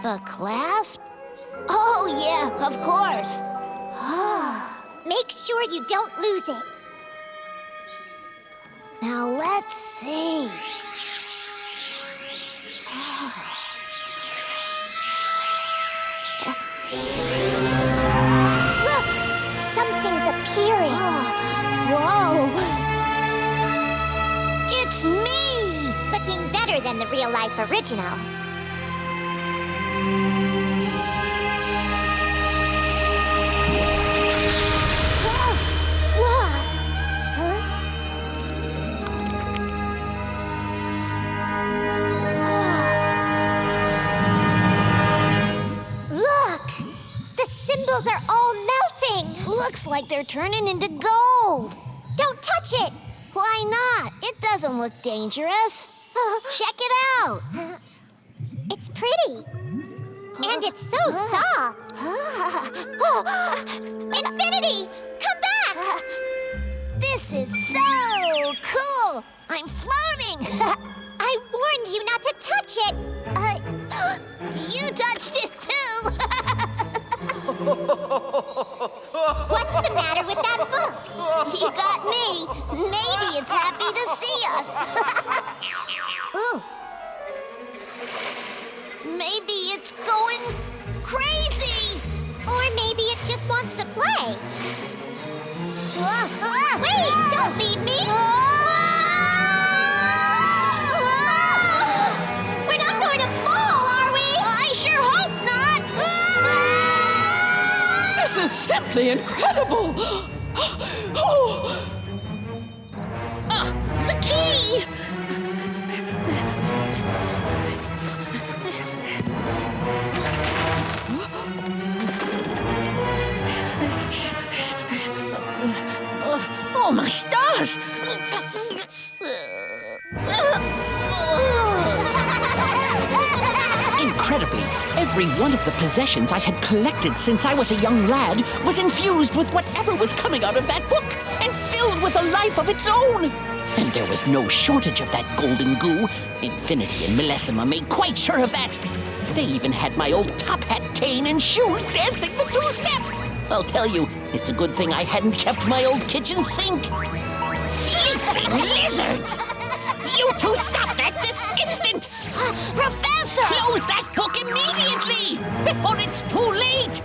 The clasp? Oh, yeah, of course. Make sure you don't lose it. Now, let's see. Look! Something's appearing. Whoa! It's me! Looking better than the real-life original. Look! The symbols are all melting! amazing! Looks like they're turning into gold. Don't touch it! Why not? It doesn't look dangerous. Check it out. It's pretty. And it's so soft. Infinity! Come back! This is so cool. I'm floating. I warned you not to touch it. You touched it too. What's the matter with that book? You got me. Maybe it's happy to see us. Ooh. Maybe it's going crazy. Or maybe it just wants to play. Wait, don't leave me. We're not going to fall, are we? I sure hope not. This is simply incredible! The key! Oh, my stars! Incredibly, every one of the possessions I had collected since I was a young lad was infused with whatever was coming out of that book and filled with a life of its own. And there was no shortage of that golden goo. Infinity and Millesima made quite sure of that. They even had my old top hat, cane, and shoes dancing the two-step. I'll tell you, it's a good thing I hadn't kept my old kitchen sink. Lizards! You two stop that this instant! Professor! Close that book immediately! Before it's too late!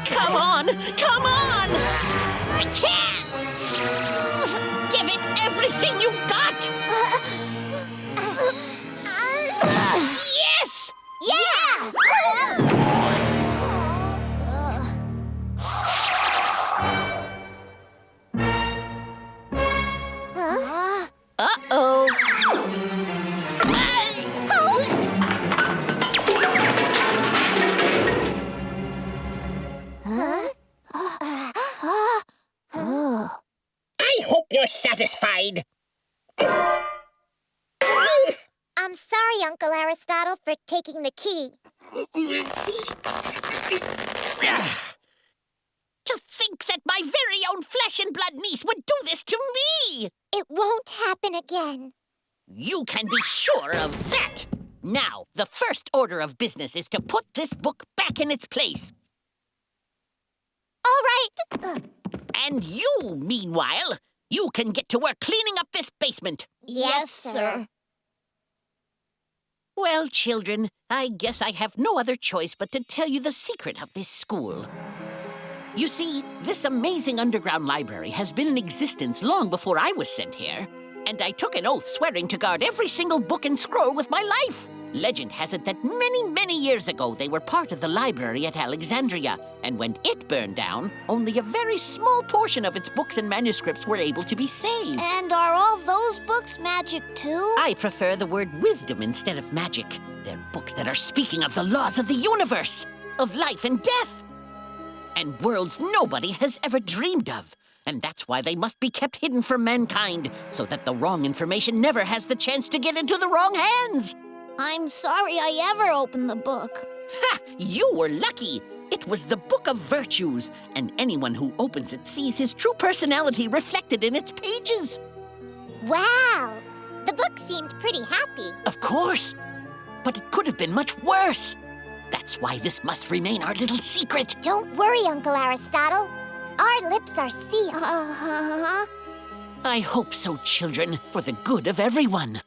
Come on! Come on! I can't! Give it everything you've got! Yes! Yeah! Uh-oh. I hope you're satisfied. I'm sorry, Uncle Aristotle, for taking the key. To think that my very own flesh and blood niece would do this to me! It won't happen again. You can be sure of that. Now, the first order of business is to put this book back in its place. All right. And you, meanwhile, you can get to work cleaning up this basement. Yes, sir. Well, children, I guess I have no other choice but to tell you the secret of this school. You see, this amazing underground library has been in existence long before I was sent here. And I took an oath swearing to guard every single book and scroll with my life. Legend has it that many, many years ago, they were part of the library at Alexandria. And when it burned down, only a very small portion of its books and manuscripts were able to be saved. And are all those books magic too? I prefer the word wisdom instead of magic. They're books that are speaking of the laws of the universe, of life and death, and worlds nobody has ever dreamed of. And that's why they must be kept hidden from mankind, so that the wrong information never has the chance to get into the wrong hands. I'm sorry I ever opened the book. Ha! You were lucky. It was the Book of Virtues, and anyone who opens it sees his true personality reflected in its pages. Wow. The book seemed pretty happy. Of course. But it could have been much worse. That's why this must remain our little secret. Don't worry, Uncle Aristotle. Our lips are sealed. I hope so, children, for the good of everyone.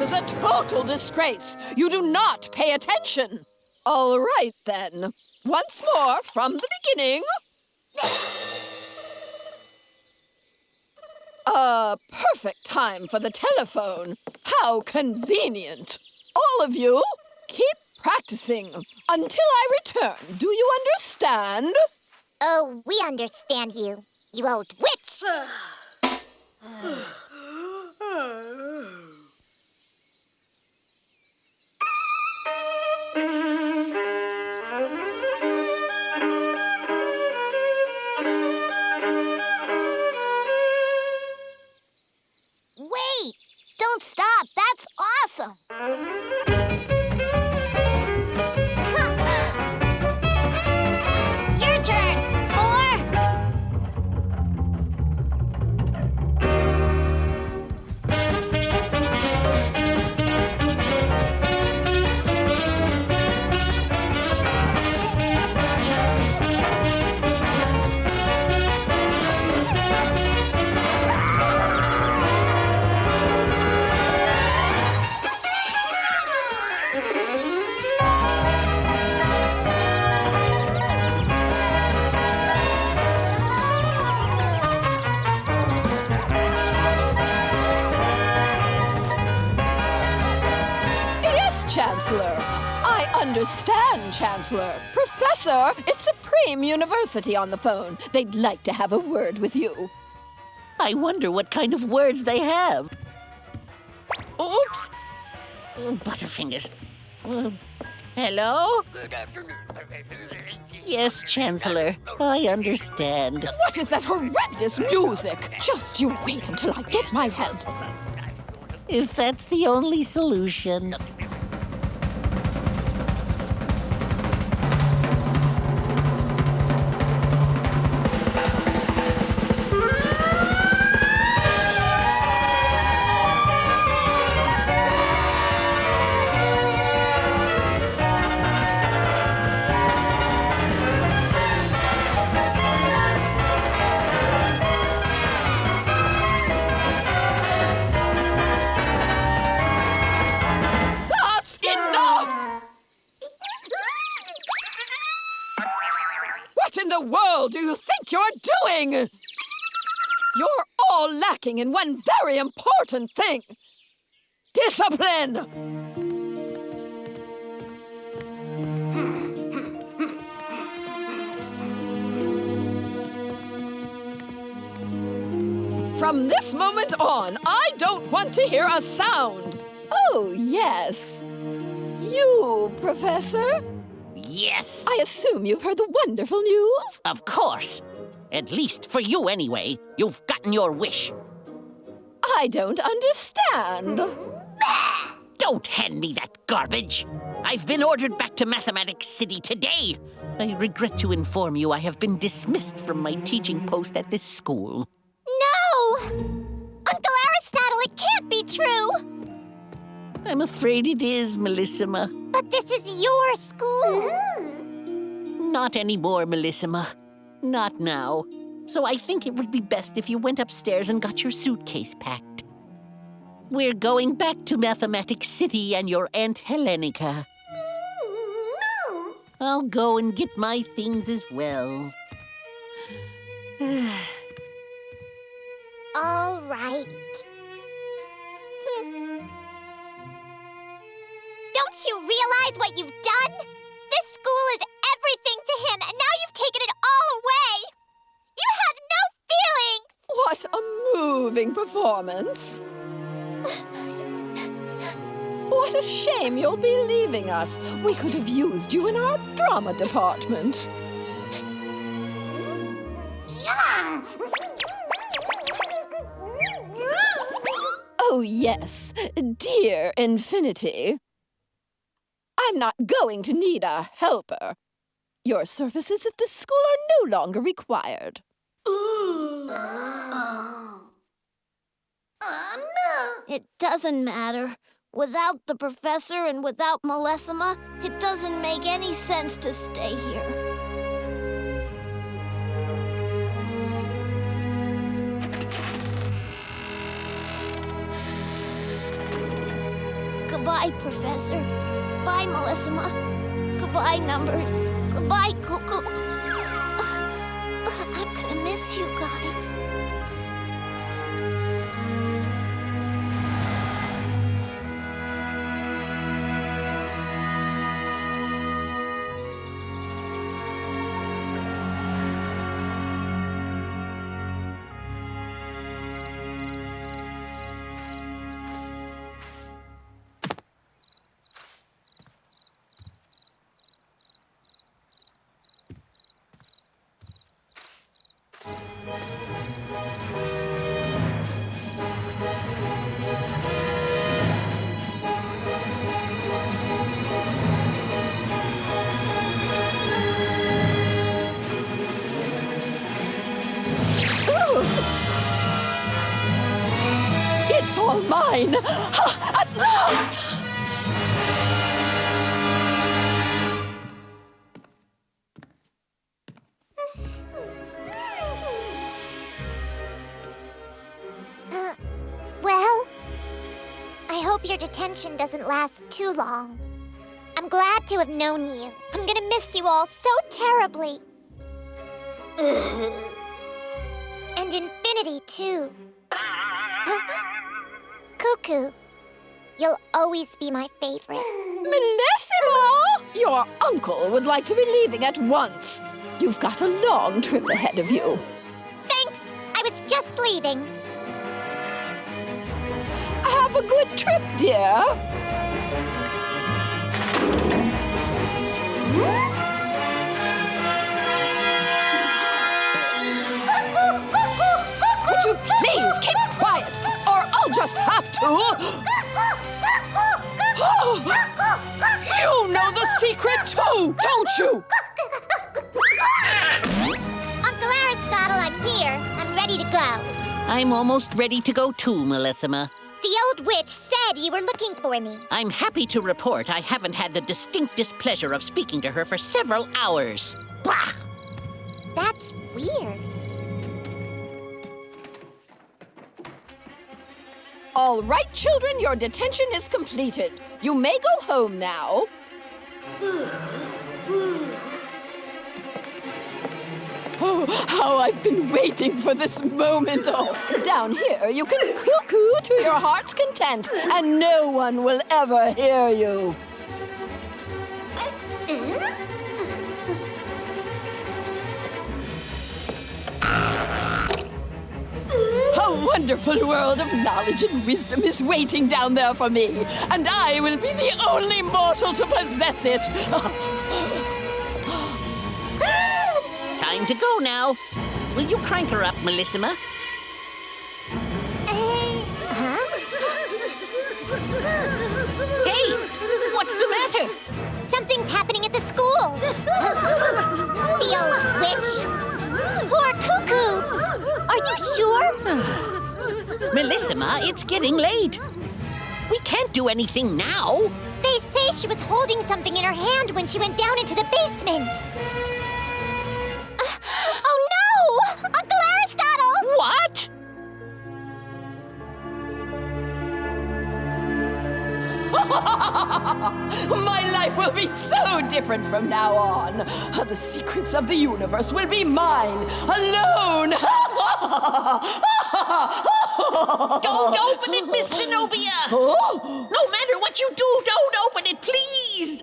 is a total disgrace. You do not pay attention. All right, then. Once more from the beginning. A perfect time for the telephone. How convenient. All of you, keep practicing until I return. Do you understand? Oh, we understand you, you old witch. Wait! Don't stop! That's awesome! Your turn, 4. Chancellor. I understand, Chancellor. Professor, it's Supreme University on the phone. They'd like to have a word with you. I wonder what kind of words they have. Oops! Oh, Butterfingers. Hello? Yes, Chancellor. I understand. What is that horrendous music? Just you wait until I get my hands on it. If that's the only solution. What in the world do you think you're doing? You're all lacking in one very important thing. Discipline! From this moment on, I don't want to hear a sound. Oh, yes. You, Professor? Yes. I assume you've heard the wonderful news? Of course. At least for you anyway. You've gotten your wish. I don't understand. Don't hand me that garbage. I've been ordered back to Mathematics City today. I regret to inform you I have been dismissed from my teaching post at this school. No! Uncle Aristotle, it can't be true! I'm afraid it is, Melissima. But this is your school. Not anymore, Melissima. Not now. So I think it would be best if you went upstairs and got your suitcase packed. We're going back to Mathematics City and your Aunt Helenica. No! I'll go and get my things as well. All right. Don't you realize what you've done? This school is everything to him, and now you've taken it all away! You have no feelings! What a moving performance. What a shame you'll be leaving us. We could have used you in our drama department. Oh, yes, dear Infinity. I'm not going to need a helper. Your services at this school are no longer required. It doesn't matter. Without the professor and without Melissima, it doesn't make any sense to stay here. Goodbye, Professor. Bye, Melissima. Goodbye, Numbers. Goodbye, Cuckoo. I'm gonna miss you guys. It's all mine! Ha, at last! Well, I hope your detention doesn't last too long. I'm glad to have known you. I'm gonna miss you all so terribly. And Infinity, too. Cuckoo, you'll always be my favorite. Millesima! Your uncle would like to be leaving at once. You've got a long trip ahead of you. Thanks, I was just leaving. Have a good trip, dear. Would you please keep quiet, or I'll just have to. You know the secret too, don't you? Uncle Aristotle, I'm here. I'm ready to go. I'm almost ready to go too, Melissima. The old witch said you were looking for me. I'm happy to report I haven't had the distinct displeasure of speaking to her for several hours. Bah! That's weird. All right, children, your detention is completed. You may go home now. Oh, how I've been waiting for this moment. Oh, down here, you can cuckoo to your heart's content, and no one will ever hear you. A wonderful world of knowledge and wisdom is waiting down there for me, and I will be the only mortal to possess it. Time to go now. Will you crank her up, Melissima? Hey, what's the matter? Something's happening at the school. The old witch. Poor Cuckoo. Are you sure? Melissima, it's getting late. We can't do anything now. They say she was holding something in her hand when she went down into the basement. Oh no! Uncle Aristotle! What? My life will be so different from now on. The secrets of the universe will be mine, alone. Don't open it, Miss Zenobia! No matter what you do, don't open it, please!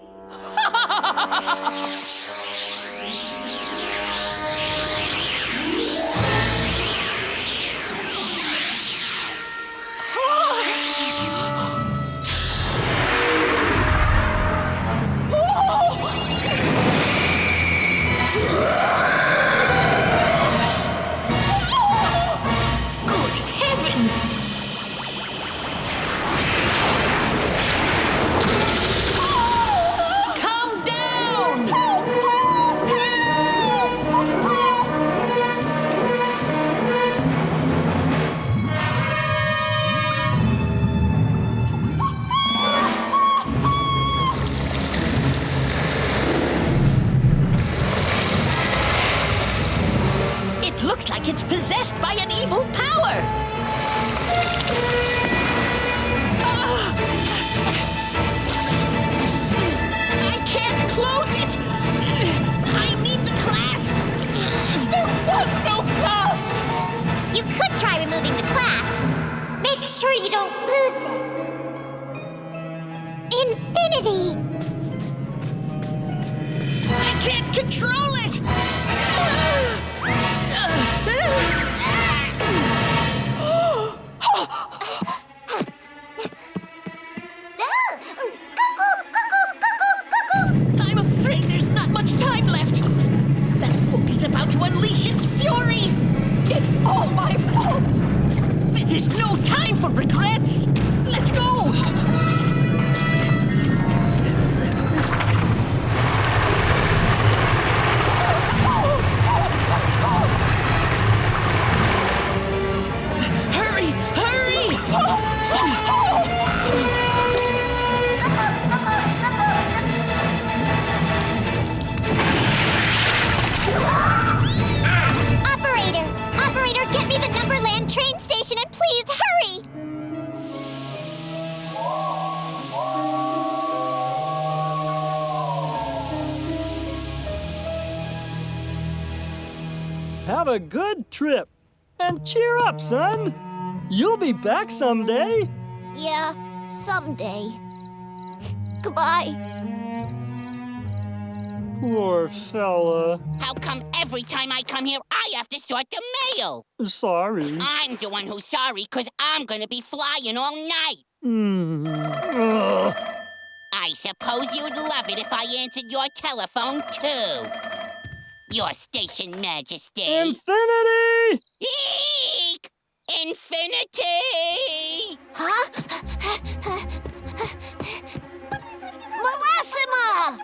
Looks like it's possessed by an evil power. Infinity! I can't control it! I'm afraid there's not much time left. That book is about to unleash its fury. It's all my fault! This is no time for regrets. Let's go! Hurry! Hurry! Operator, get me the Numberland train station and please hurry! Have a good trip. And cheer up, son. You'll be back someday. Yeah, someday. Goodbye. Poor fella. How come every time I come here, I have to sort the mail? Sorry. I'm the one who's sorry, because I'm going to be flying all night. Ugh. I suppose you'd love it if I answered your telephone, too. Your station, Majesty. Infinity! Eek! Infinity! Huh? Melissima!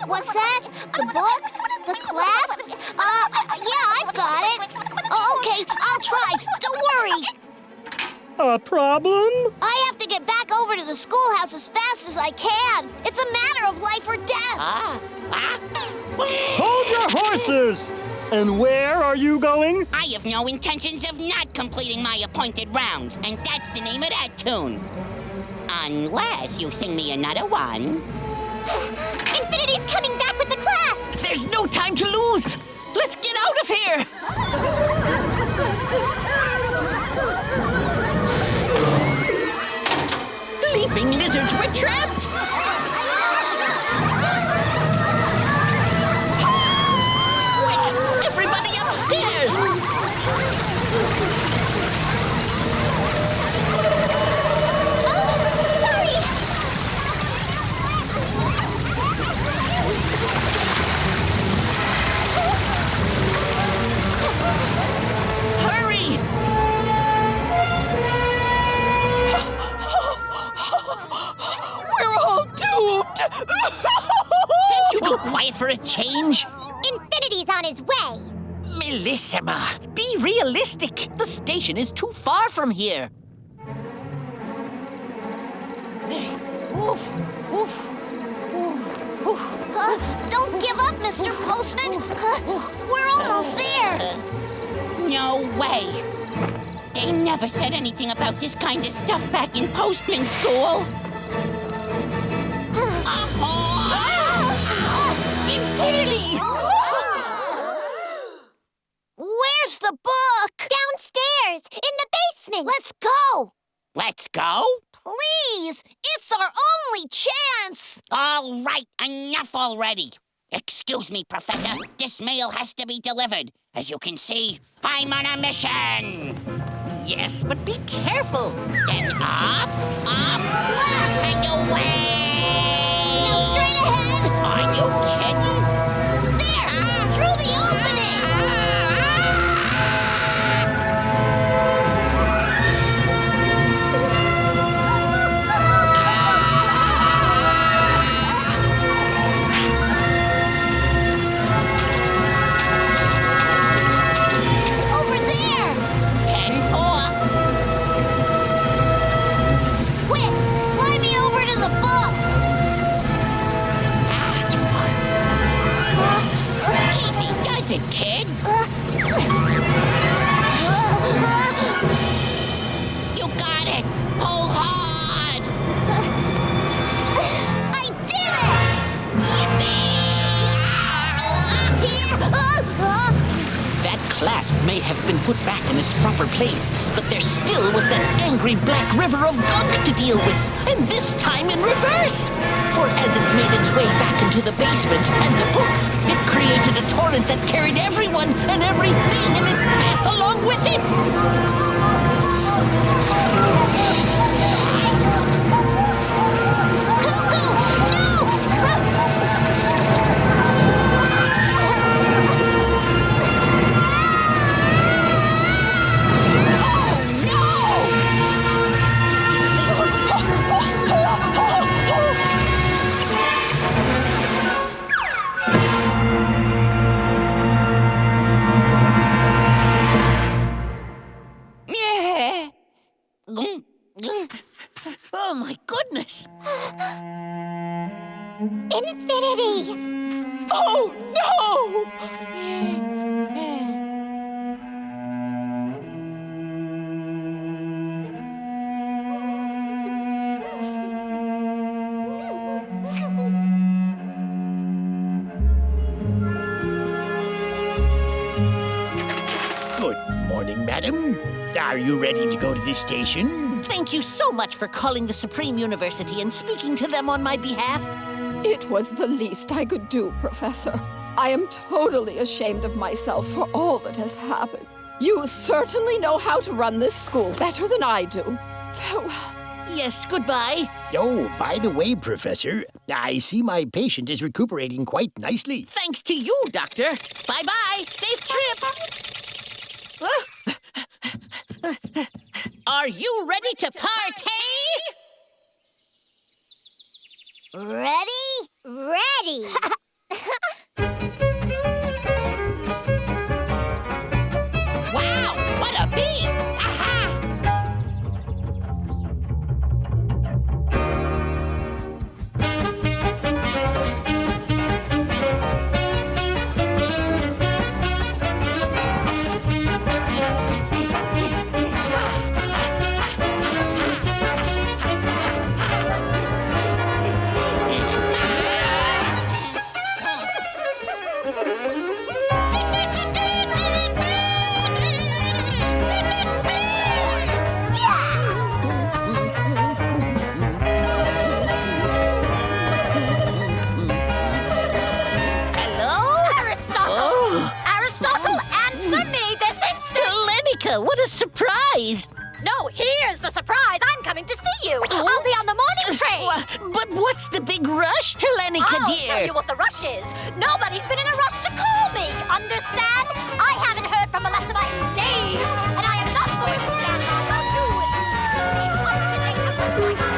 What's that? The book? The clasp? Yeah, I've got it. Okay, I'll try. Don't worry. A problem? I have to get back over to the schoolhouse as fast as I can. It's a matter of life or death. Hold your horses! And where are you going? I have no intentions of not completing my appointed rounds, and that's the name of that tune. Unless you sing me another one. Infinity's coming back with the clasp! There's no time to lose. Let's get out of here. Leaping lizards, we're trapped. Everybody upstairs! Sorry! Hurry! We're all doomed! Can't you be quiet for a change? Infinity's on his way! Melissima, be realistic. The station is too far from here. Oof, oof, oof, oof. Don't give up, Mr. Postman. We're almost there. No way. They never said anything about this kind of stuff back in postman school. Infinity! Where's the book? Downstairs, in the basement! Let's go. Let's go? Please, it's our only chance. All right, enough already. Excuse me, Professor. This mail has to be delivered. As you can see, I'm on a mission. Yes, but be careful. Then up, left, and away. Now straight ahead. Are you kidding? There, through the opening. Over there. 10-4. Quick, fly me over to the book. Easy does it, kid. You got it. Pull hard. I did it! Yippee! That clasp may have been put back in its proper place, but there still was that angry black river of gunk to deal with, and this time in reverse. For as it made its way back into the basement and the book, it created a torrent that carried everyone and everything in its path along with it. Oh, my goodness! Infinity! Oh, no! Good morning, madam. Are you ready to go to the station? Thank you so much for calling the Supreme University and speaking to them on my behalf. It was the least I could do, Professor. I am totally ashamed of myself for all that has happened. You certainly know how to run this school better than I do. Farewell. Yes, goodbye. Oh, by the way, Professor, I see my patient is recuperating quite nicely. Thanks to you, Doctor. Bye-bye. Safe trip. Are you ready to partay? Ready? Ready! Wow, what a beat! Aha! What a surprise! No, here's the surprise! I'm coming to see you! I'll be on the morning train! But what's the big rush, Helenica, I'll dear? tell you what the rush is. Nobody's been in a rush to call me, understand? I haven't heard from Melissa in days, and I am not going to stand by while you keep me up to date with what's going on.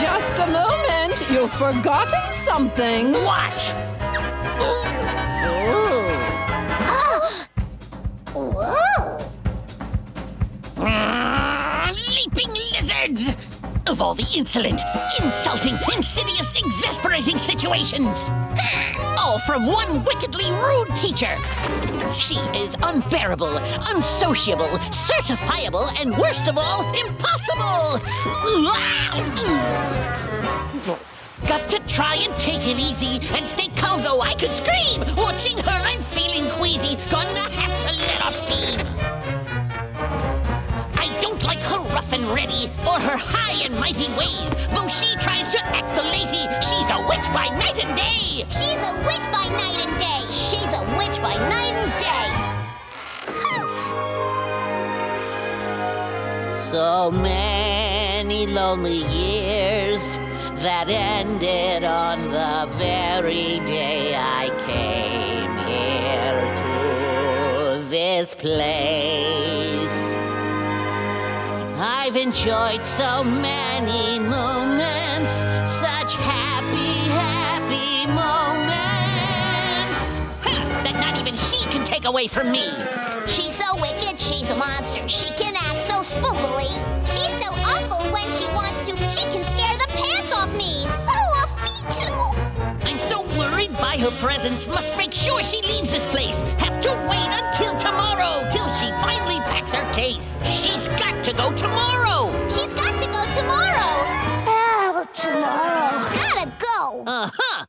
Just a moment. You've forgotten something. What? Whoa! Leaping lizards! Of all the insolent, insulting, insidious, exasperating situations! All from one wickedly rude teacher! She is unbearable, unsociable, certifiable, and worst of all, impossible! Got to try and take it easy and stay calm though I could scream! Watching her, I'm feeling queasy, gonna have to let off steam! I don't like her rough and ready, or her high and mighty ways. Though she tries to act the lady, she's a witch by night and day! She's a witch by night and day! She's a witch by night and day! So many lonely years that ended on the very day I came here to this place. I've enjoyed so many moments, such happy, happy moments, that not even she can take away from me. She's so wicked, she's a monster. She can act so spookily. She's so awful when she wants to. She can scare the pants off me. Oh, off me too! I'm so worried by her presence, must make sure she leaves this place. Have to wait until tomorrow. tomorrow! She's got to go tomorrow! Oh, tomorrow. Gotta go! Uh-huh!